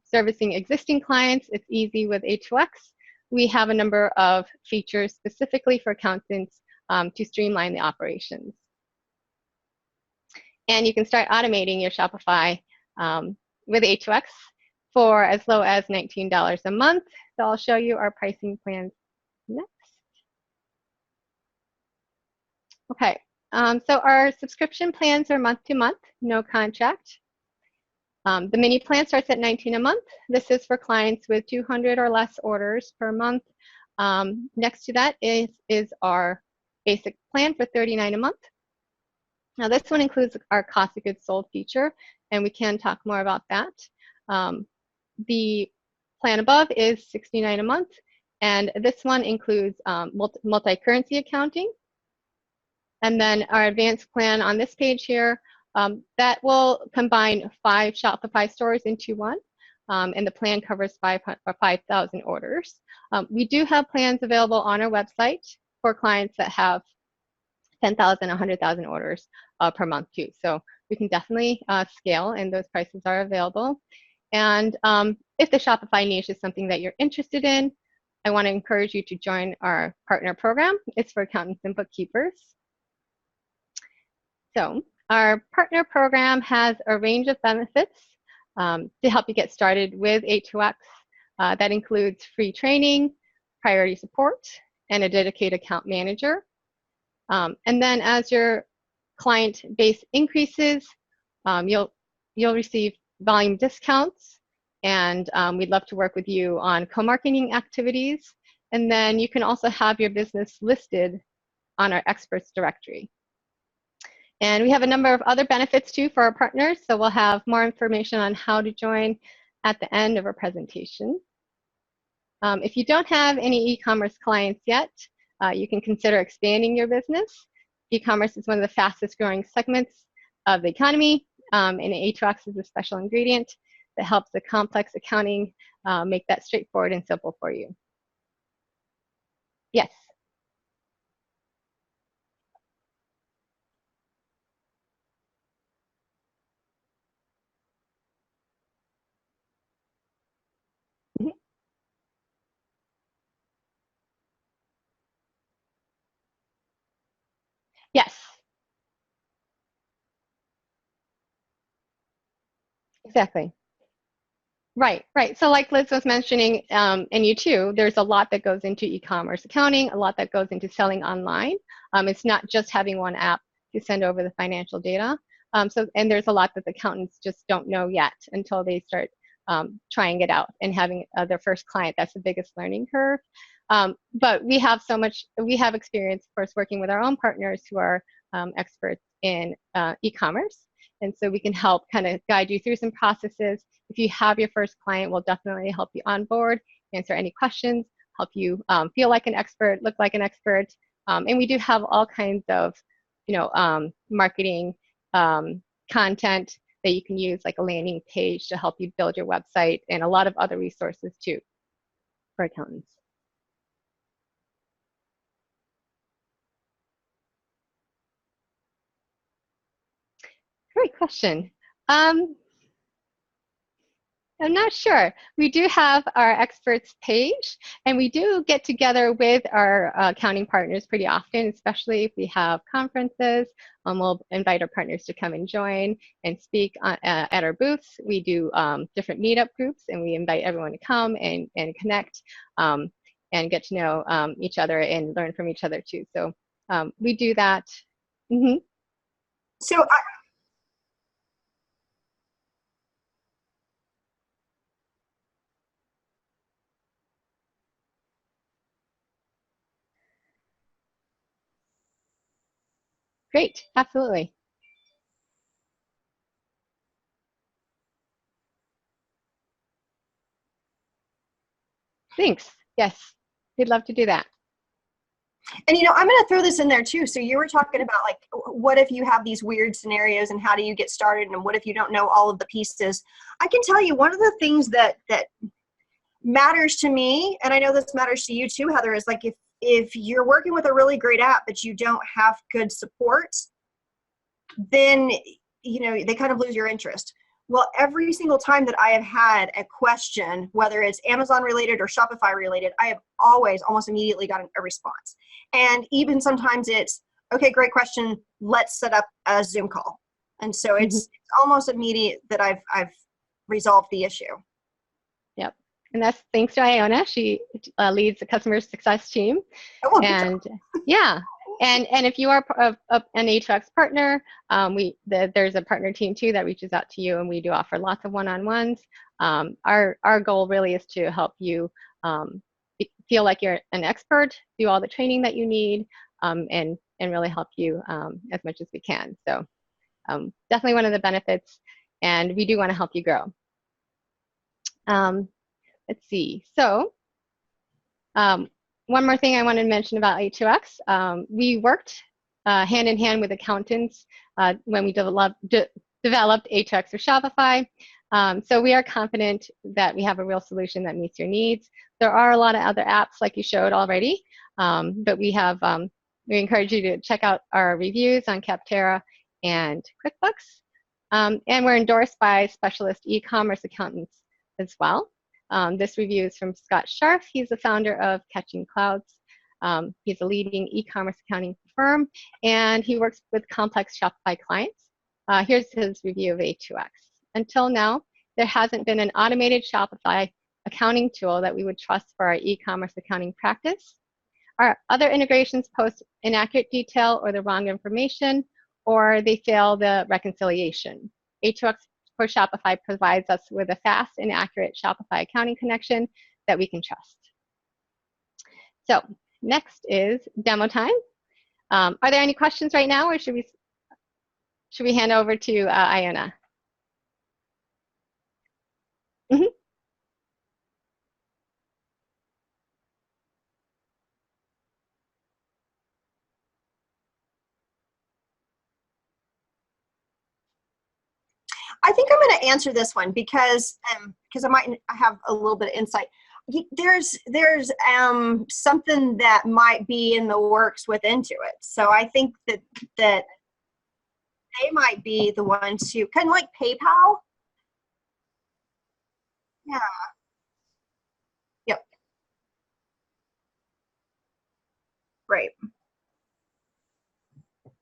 servicing existing clients, it's easy with A2X. We have a number of features specifically for accountants to streamline the operations. And you can start automating your Shopify with A2X for as low as $19 a month. So I'll show you our pricing plans next. Okay, so our subscription plans are month to month, no contract. The mini plan starts at $19 a month. This is for clients with 200 or less orders per month. Next to that is our basic plan for $39 a month. Now this one includes our cost of goods sold feature, and we can talk more about that. The plan above is $69 a month, and this one includes multi-currency accounting. And then our advanced plan on this page here, that will combine 5 Shopify stores into one, and the plan covers 5,000 orders. We do have plans available on our website for clients that have 10,000, 100,000 orders per month too. So we can definitely scale, and those prices are available. And if the Shopify niche is something that you're interested in, I want to encourage you to join our partner program. It's for accountants and bookkeepers. So our partner program has a range of benefits to help you get started with A2X. That includes free training, priority support, and a dedicated account manager. And then as your client base increases, you'll receive volume discounts, and we'd love to work with you on co-marketing activities. And then you can also have your business listed on our experts directory. And we have a number of other benefits too for our partners, so we'll have more information on how to join at the end of our presentation. If you don't have any e-commerce clients yet, you can consider expanding your business. E-commerce is one of the fastest growing segments of the economy, and A2X is a special ingredient that helps the complex accounting make that straightforward and simple for you. Yes. Yes, exactly. Right, right. So like Liz was mentioning, and you too, there's a lot that goes into e-commerce accounting, a lot that goes into selling online. It's not just having one app to send over the financial data. And there's a lot that the accountants just don't know yet until they start trying it out and having their first client. That's the biggest learning curve. But we have experience, of course, working with our own partners who are experts in e-commerce. And so we can help kind of guide you through some processes. If you have your first client, we'll definitely help you on board, answer any questions, help you feel like an expert, look like an expert. And we do have all kinds of, marketing content that you can use, like a landing page to help you build your website, and a lot of other resources too for accountants. Great question. I'm not sure. We do have our experts page, and we do get together with our accounting partners pretty often, especially if we have conferences. We'll invite our partners to come and join and speak at our booths. We do different meetup groups, and we invite everyone to come and connect and get to know each other and learn from each other too. So we do that. Mm-hmm. So Great, absolutely. Thanks. Yes, we'd love to do that. And I'm going to throw this in there too. So you were talking about, like, what if you have these weird scenarios and how do you get started, and what if you don't know all of the pieces? I can tell you one of the things that matters to me, and I know this matters to you too, Heather, is like if you're working with a really great app but you don't have good support, then they kind of lose your interest. Well, every single time that I have had a question, whether it's Amazon related or Shopify related, I have always almost immediately gotten a response. And even sometimes it's, okay, great question, let's set up a Zoom call. And so it's almost immediate that I've resolved the issue. Yep. And that's thanks to Iona. She leads the customer success team. Oh, and yeah. And if you are an A2X partner, there's a partner team too that reaches out to you, and we do offer lots of one-on-ones. Our goal really is to help you feel like you're an expert, do all the training that you need, and really help you as much as we can. So definitely one of the benefits, and we do want to help you grow. Let's see. So one more thing I wanted to mention about A2X. We worked hand in hand with accountants when we developed A2X for Shopify. So we are confident that we have a real solution that meets your needs. There are a lot of other apps like you showed already, but we encourage you to check out our reviews on Capterra and QuickBooks. And we're endorsed by specialist e-commerce accountants as well. This review is from Scott Scharf. He's the founder of Catching Clouds. He's a leading e-commerce accounting firm, and he works with complex Shopify clients. Here's his review of A2X. Until now, there hasn't been an automated Shopify accounting tool that we would trust for our e-commerce accounting practice. Our other integrations post inaccurate detail or the wrong information, or they fail the reconciliation. A2X for Shopify provides us with a fast and accurate Shopify accounting connection that we can trust. So next is demo time. Are there any questions right now, or should we hand over to Iona? Mm-hmm. I think I'm going to answer this one because I have a little bit of insight. There's something that might be in the works with Intuit. So I think that they might be the ones who kind of like PayPal. Yeah. Yep. Right.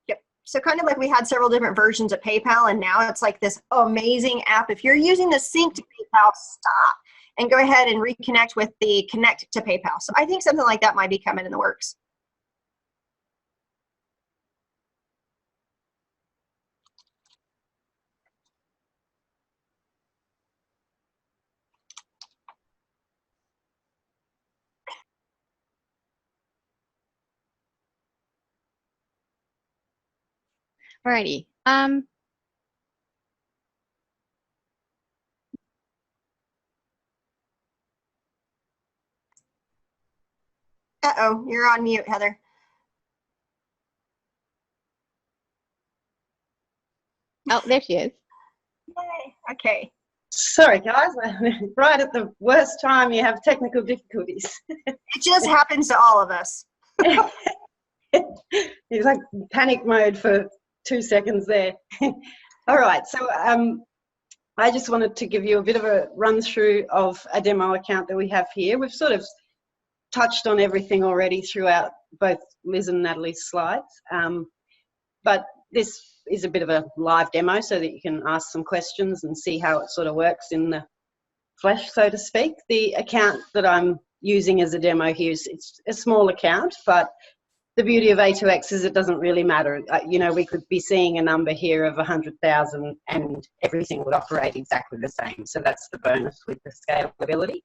Yep. So kind of like we had several different versions of PayPal, and now it's like this amazing app. If you're using the sync to PayPal, stop and go ahead and reconnect with the connect to PayPal. So I think something like that might be coming in the works. Alrighty. Uh-oh, you're on mute, Heather. Oh, there she is. Yay. Okay. Sorry, guys. Right at the worst time, you have technical difficulties. It just happens to all of us. It's like panic mode for 2 seconds there. All right, so I just wanted to give you a bit of a run through of a demo account that we have here. We've sort of touched on everything already throughout both Liz and Natalie's slides, but this is a bit of a live demo so that you can ask some questions and see how it sort of works in the flesh, so to speak. The account that I'm using as a demo here is it's a small account, but the beauty of A2X is it doesn't really matter. You know, we could be seeing a number here of 100,000 and everything would operate exactly the same. So that's the bonus with the scalability.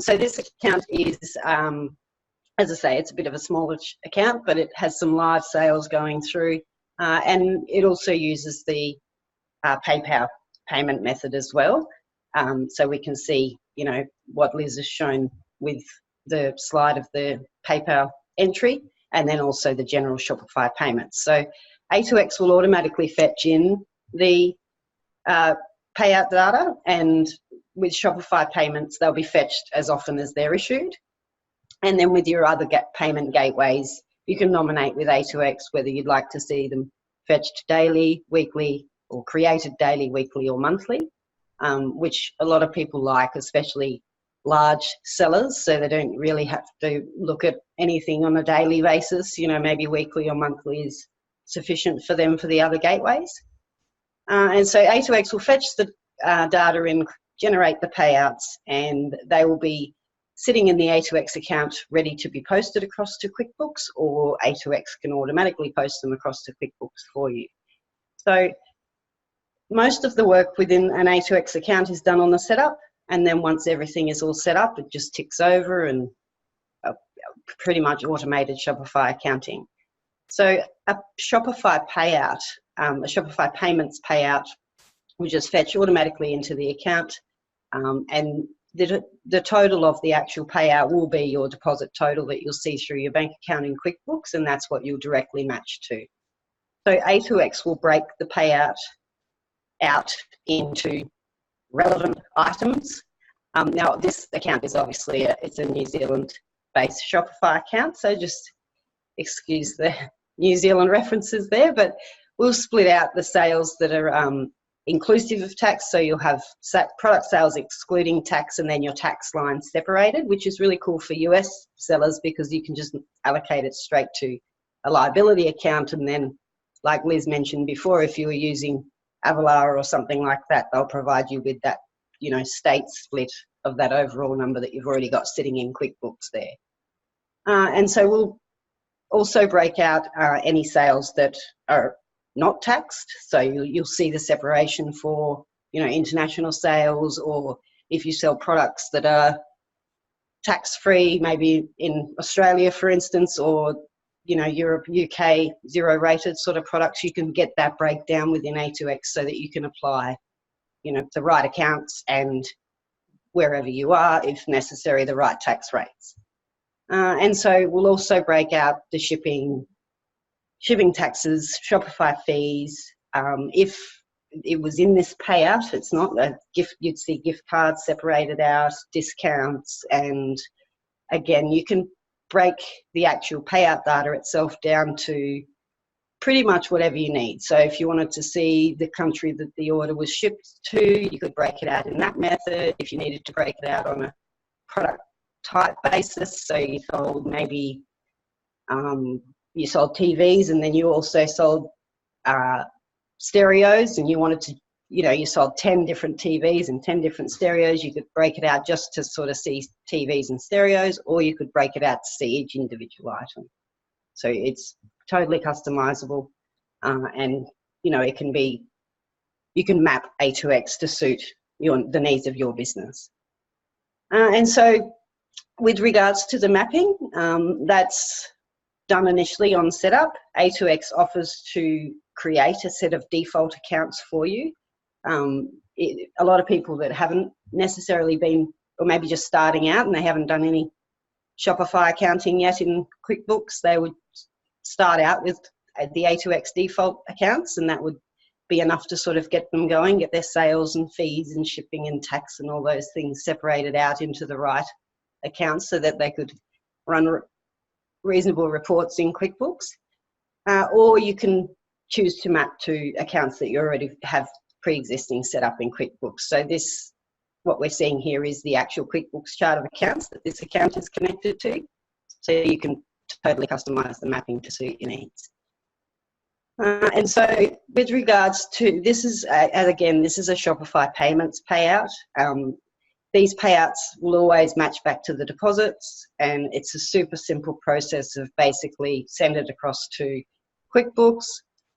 So this account is, as I say, it's a bit of a smallish account, but it has some live sales going through. And it also uses the PayPal payment method as well. So we can see, you know, what Liz has shown with the slide of the PayPal entry, and then also the general Shopify payments. So A2X will automatically fetch in the payout data, and with Shopify payments, they'll be fetched as often as they're issued. And then with your other payment gateways, you can nominate with A2X whether you'd like to see them fetched daily, weekly, or created daily, weekly, or monthly, which a lot of people like, especially large sellers, so they don't really have to look at anything on a daily basis. You know, maybe weekly or monthly is sufficient for them for the other gateways. And so A2X will fetch the data and generate the payouts, and they will be sitting in the A2X account ready to be posted across to QuickBooks, or A2X can automatically post them across to QuickBooks for you. So most of the work within an A2X account is done on the setup, and then once everything is all set up, it just ticks over and pretty much automated Shopify accounting. So a Shopify payout, a Shopify payments payout will just fetch automatically into the account, and the total of the actual payout will be your deposit total that you'll see through your bank account in QuickBooks, and that's what you'll directly match to. So A2X will break the payout out into relevant items. Now this account is obviously it's a New Zealand-based Shopify account, so just excuse the New Zealand references there, but we'll split out the sales that are inclusive of tax, so you'll have product sales excluding tax and then your tax line separated, which is really cool for US sellers because you can just allocate it straight to a liability account, and then, like Liz mentioned before, if you were using Avalar or something like that, they'll provide you with that, state split of that overall number that you've already got sitting in QuickBooks there. And so we'll also break out any sales that are not taxed. So you'll see the separation for, international sales, or if you sell products that are tax-free, maybe in Australia, for instance, or, Europe, UK, zero-rated sort of products, you can get that breakdown within A2X so that you can apply, the right accounts and wherever you are, if necessary, the right tax rates. And so we'll also break out the shipping taxes, Shopify fees. If it was in this payout, it's not a gift, you'd see gift cards separated out, discounts, and again, you can break the actual payout data itself down to pretty much whatever you need. So if you wanted to see the country that the order was shipped to, you could break it out in that method. If you needed to break it out on a product type basis, so you sold maybe you sold TVs and then you also sold stereos, and you wanted to, you sold 10 different TVs and 10 different stereos, you could break it out just to sort of see TVs and stereos, or you could break it out to see each individual item. So it's totally customizable, and it can be, you can map A2X to suit the needs of your business. And so with regards to the mapping, that's done initially on setup. A2X offers to create a set of default accounts for you. A lot of people that haven't necessarily been, or maybe just starting out and they haven't done any Shopify accounting yet in QuickBooks, they would start out with the A2X default accounts, and that would be enough to sort of get them going, get their sales and fees and shipping and tax and all those things separated out into the right accounts so that they could run reasonable reports in QuickBooks. Or you can choose to map to accounts that you already have pre-existing set up in QuickBooks. So this, what we're seeing here is the actual QuickBooks chart of accounts that this account is connected to. So you can totally customize the mapping to suit your needs. And so with regards to, this is, again, this is a Shopify payments payout. These payouts will always match back to the deposits, and it's a super simple process of basically send it across to QuickBooks.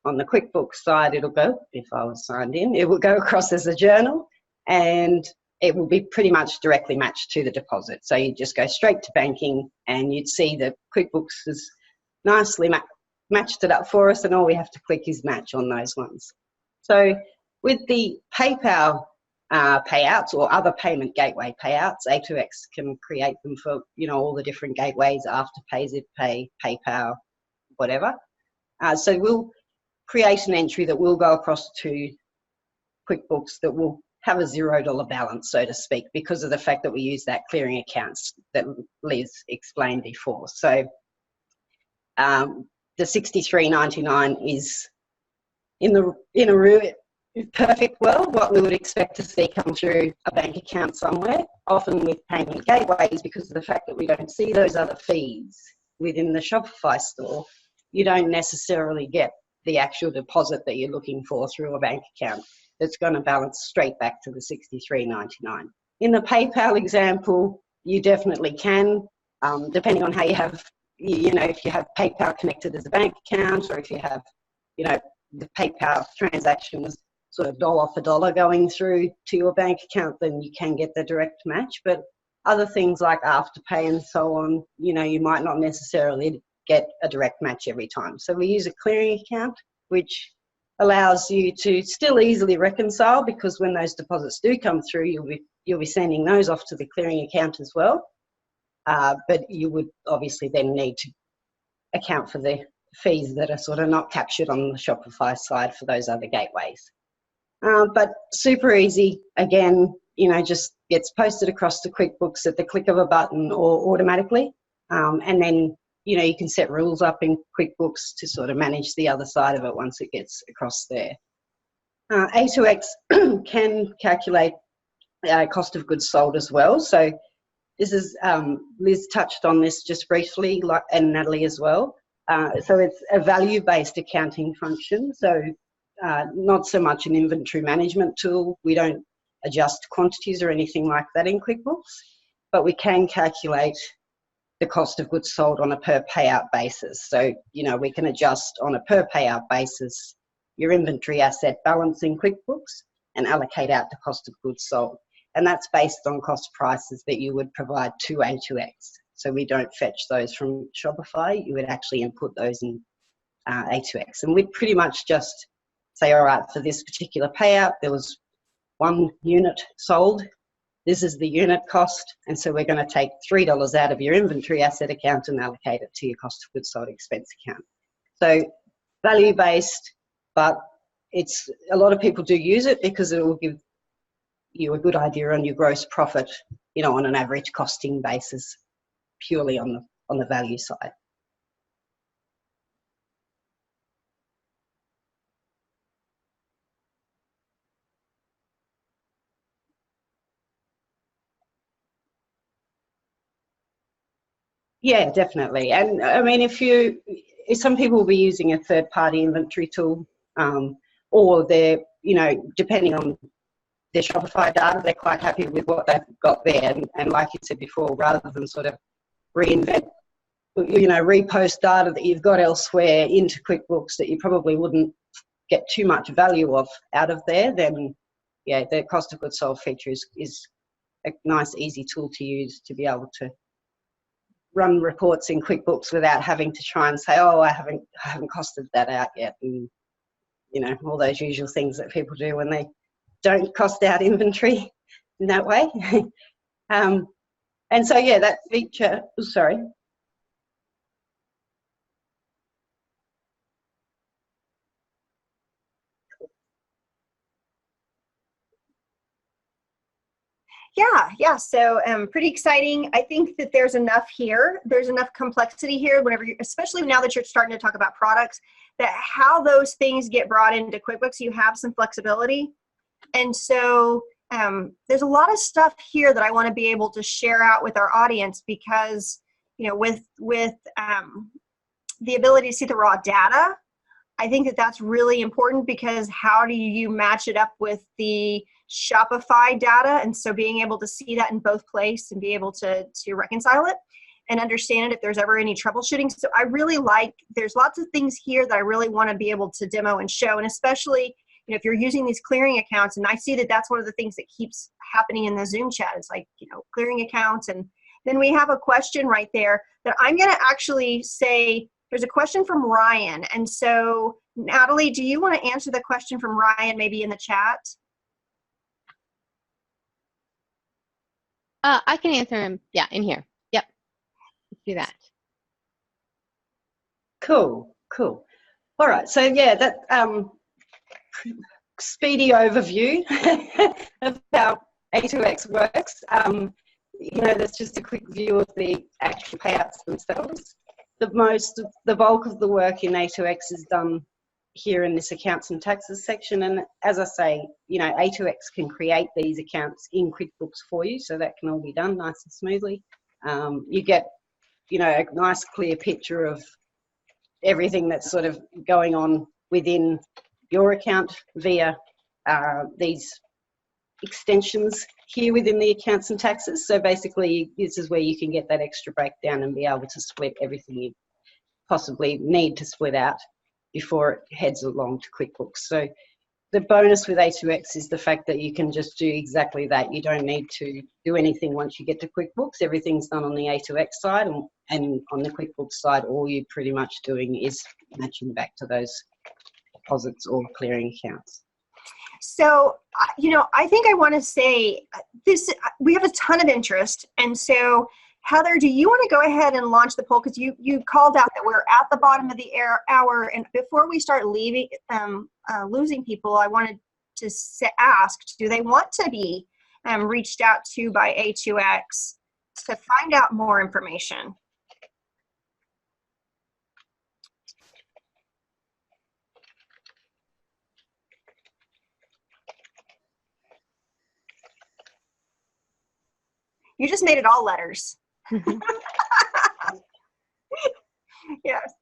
On the QuickBooks side, it'll go, if I was signed in, it will go across as a journal, and it will be pretty much directly matched to the deposit. So you just go straight to banking, and you'd see that QuickBooks has nicely matched it up for us, and all we have to click is match on those ones. So with the PayPal payouts or other payment gateway payouts, A2X can create them for all the different gateways, Afterpay, ZipPay, PayPal, whatever. So we'll create an entry that will go across to QuickBooks that will have a $0 balance, so to speak, because of the fact that we use that clearing accounts that Liz explained before. So the $63.99 is in a really perfect world what we would expect to see come through a bank account somewhere, often with payment gateways, because of the fact that we don't see those other fees within the Shopify store. You don't necessarily get the actual deposit that you're looking for through a bank account that's going to balance straight back to the $63.99. In the PayPal example, you definitely can, depending on how you have, if you have PayPal connected as a bank account, or if you have, the PayPal transactions sort of dollar for dollar going through to your bank account, then you can get the direct match. But other things like Afterpay and so on, you might not necessarily get a direct match every time. So we use a clearing account, which allows you to still easily reconcile, because when those deposits do come through, you'll be sending those off to the clearing account as well. But you would obviously then need to account for the fees that are sort of not captured on the Shopify side for those other gateways. But super easy, again, just gets posted across to QuickBooks at the click of a button or automatically. And then, you can set rules up in QuickBooks to sort of manage the other side of it once it gets across there. A2X can calculate cost of goods sold as well. So this is, Liz touched on this just briefly, and Natalie as well. So it's a value-based accounting function. So not so much an inventory management tool. We don't adjust quantities or anything like that in QuickBooks, but we can calculate the cost of goods sold on a per payout basis. So, we can adjust on a per payout basis your inventory asset balance in QuickBooks and allocate out the cost of goods sold. And that's based on cost prices that you would provide to A2X. So we don't fetch those from Shopify. You would actually input those in A2X. And we'd pretty much just say, all right, for this particular payout, there was 1 unit sold. This is the unit cost. And so we're going to take $3 out of your inventory asset account and allocate it to your cost of goods sold expense account. So value-based, but it's a lot of people do use it because it will give you a good idea on your gross profit, on an average costing basis, purely on the value side. Yeah, definitely. And I mean, if some people will be using a third-party inventory tool, or they're, depending on their Shopify data, they're quite happy with what they've got there. And like you said before, rather than sort of repost data that you've got elsewhere into QuickBooks that you probably wouldn't get too much value of out of there, then yeah, the cost of goods sold feature is a nice, easy tool to use to be able to run reports in QuickBooks without having to try and say, oh, I haven't costed that out yet, and all those usual things that people do when they don't cost out inventory in that way. And so yeah, that feature. Sorry. Yeah. So pretty exciting. I think that there's enough here. There's enough complexity here whenever especially now that you're starting to talk about products, that how those things get brought into QuickBooks, you have some flexibility. And so there's a lot of stuff here that I want to be able to share out with our audience because, with the ability to see the raw data, I think that that's really important because how do you match it up with the Shopify data? And so being able to see that in both places and be able to reconcile it and understand it if there's ever any troubleshooting. So I really there's lots of things here that I really want to be able to demo and show. And especially, if you're using these clearing accounts, and I see that that's one of the things that keeps happening in the Zoom chat. It's like, clearing accounts. And then we have a question right there that I'm going to actually say, there's a question from Ryan. And so, Natalie, do you want to answer the question from Ryan maybe in the chat? I can answer him. Yeah, in here. Yep. Let's do that. Cool. All right. So yeah, that speedy overview of how A2X works. That's just a quick view of the actual payouts themselves. The bulk of the work in A2X is done here in this accounts and taxes section. And as I say, A2X can create these accounts in QuickBooks for you. So that can all be done nice and smoothly. You get, a nice clear picture of everything that's sort of going on within your account via these extensions here within the accounts and taxes. So basically, this is where you can get that extra breakdown and be able to split everything you possibly need to split out before it heads along to QuickBooks. So the bonus with A2X is the fact that you can just do exactly that. You don't need to do anything once you get to QuickBooks. Everything's done on the A2X side, and on the QuickBooks side, all you're pretty much doing is matching back to those deposits or clearing accounts. So, I think I want to say this, we have a ton of interest. And so, Heather, do you want to go ahead and launch the poll? Because you called out that we're at the bottom of the hour. And before we start losing people, I wanted to ask, do they want to be reached out to by A2X to find out more information? You just made it all letters. Yes.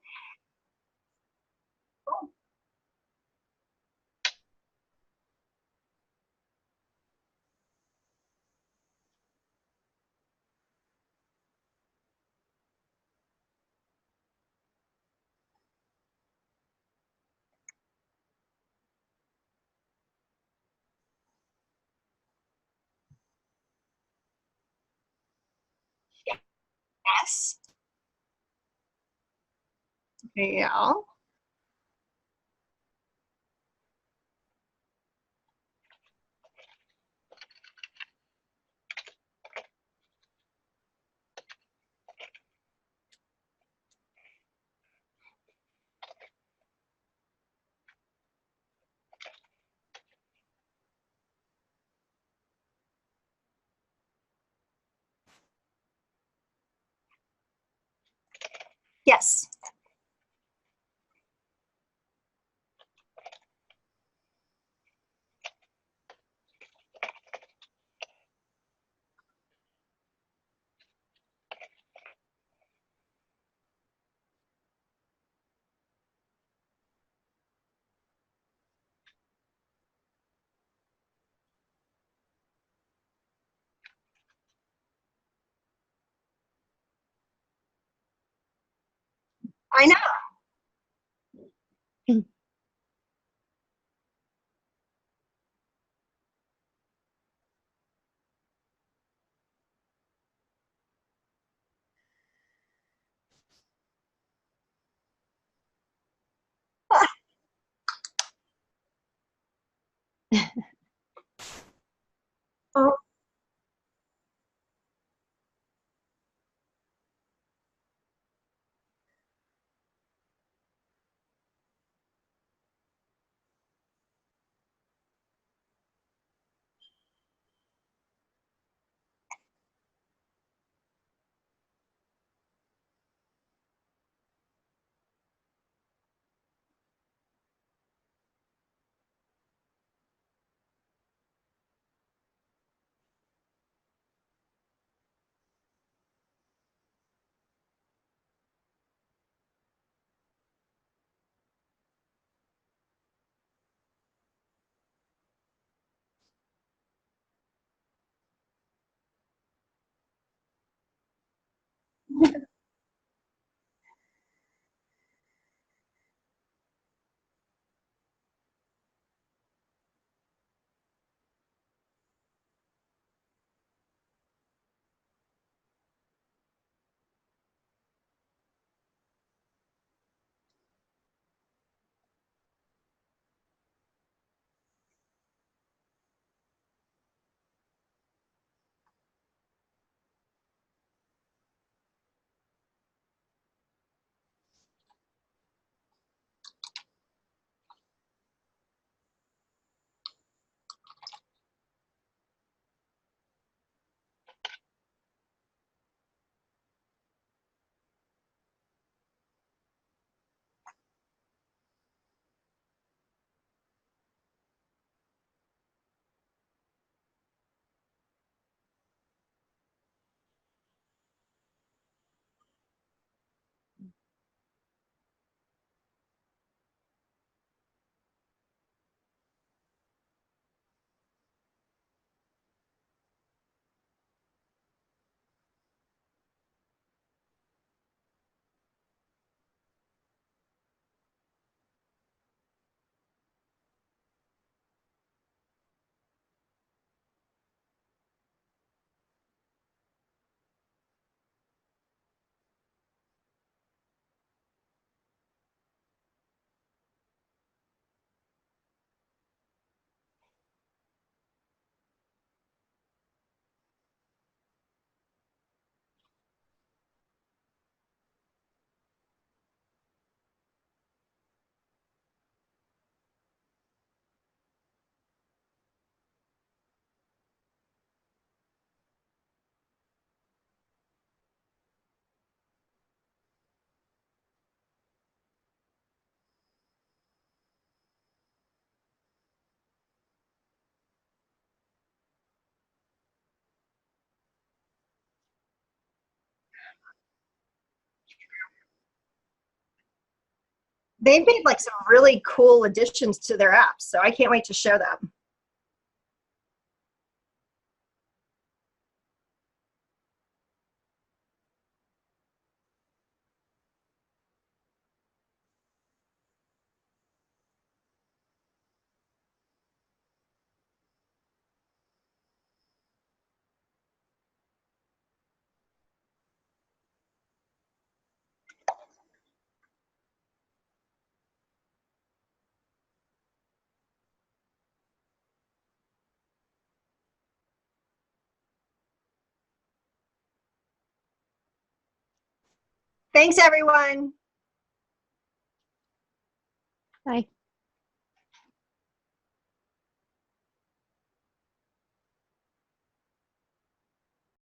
Yes. Yeah. Yes. I know. Oh, they've made like some really cool additions to their apps, so I can't wait to show them. Thanks, everyone. Bye.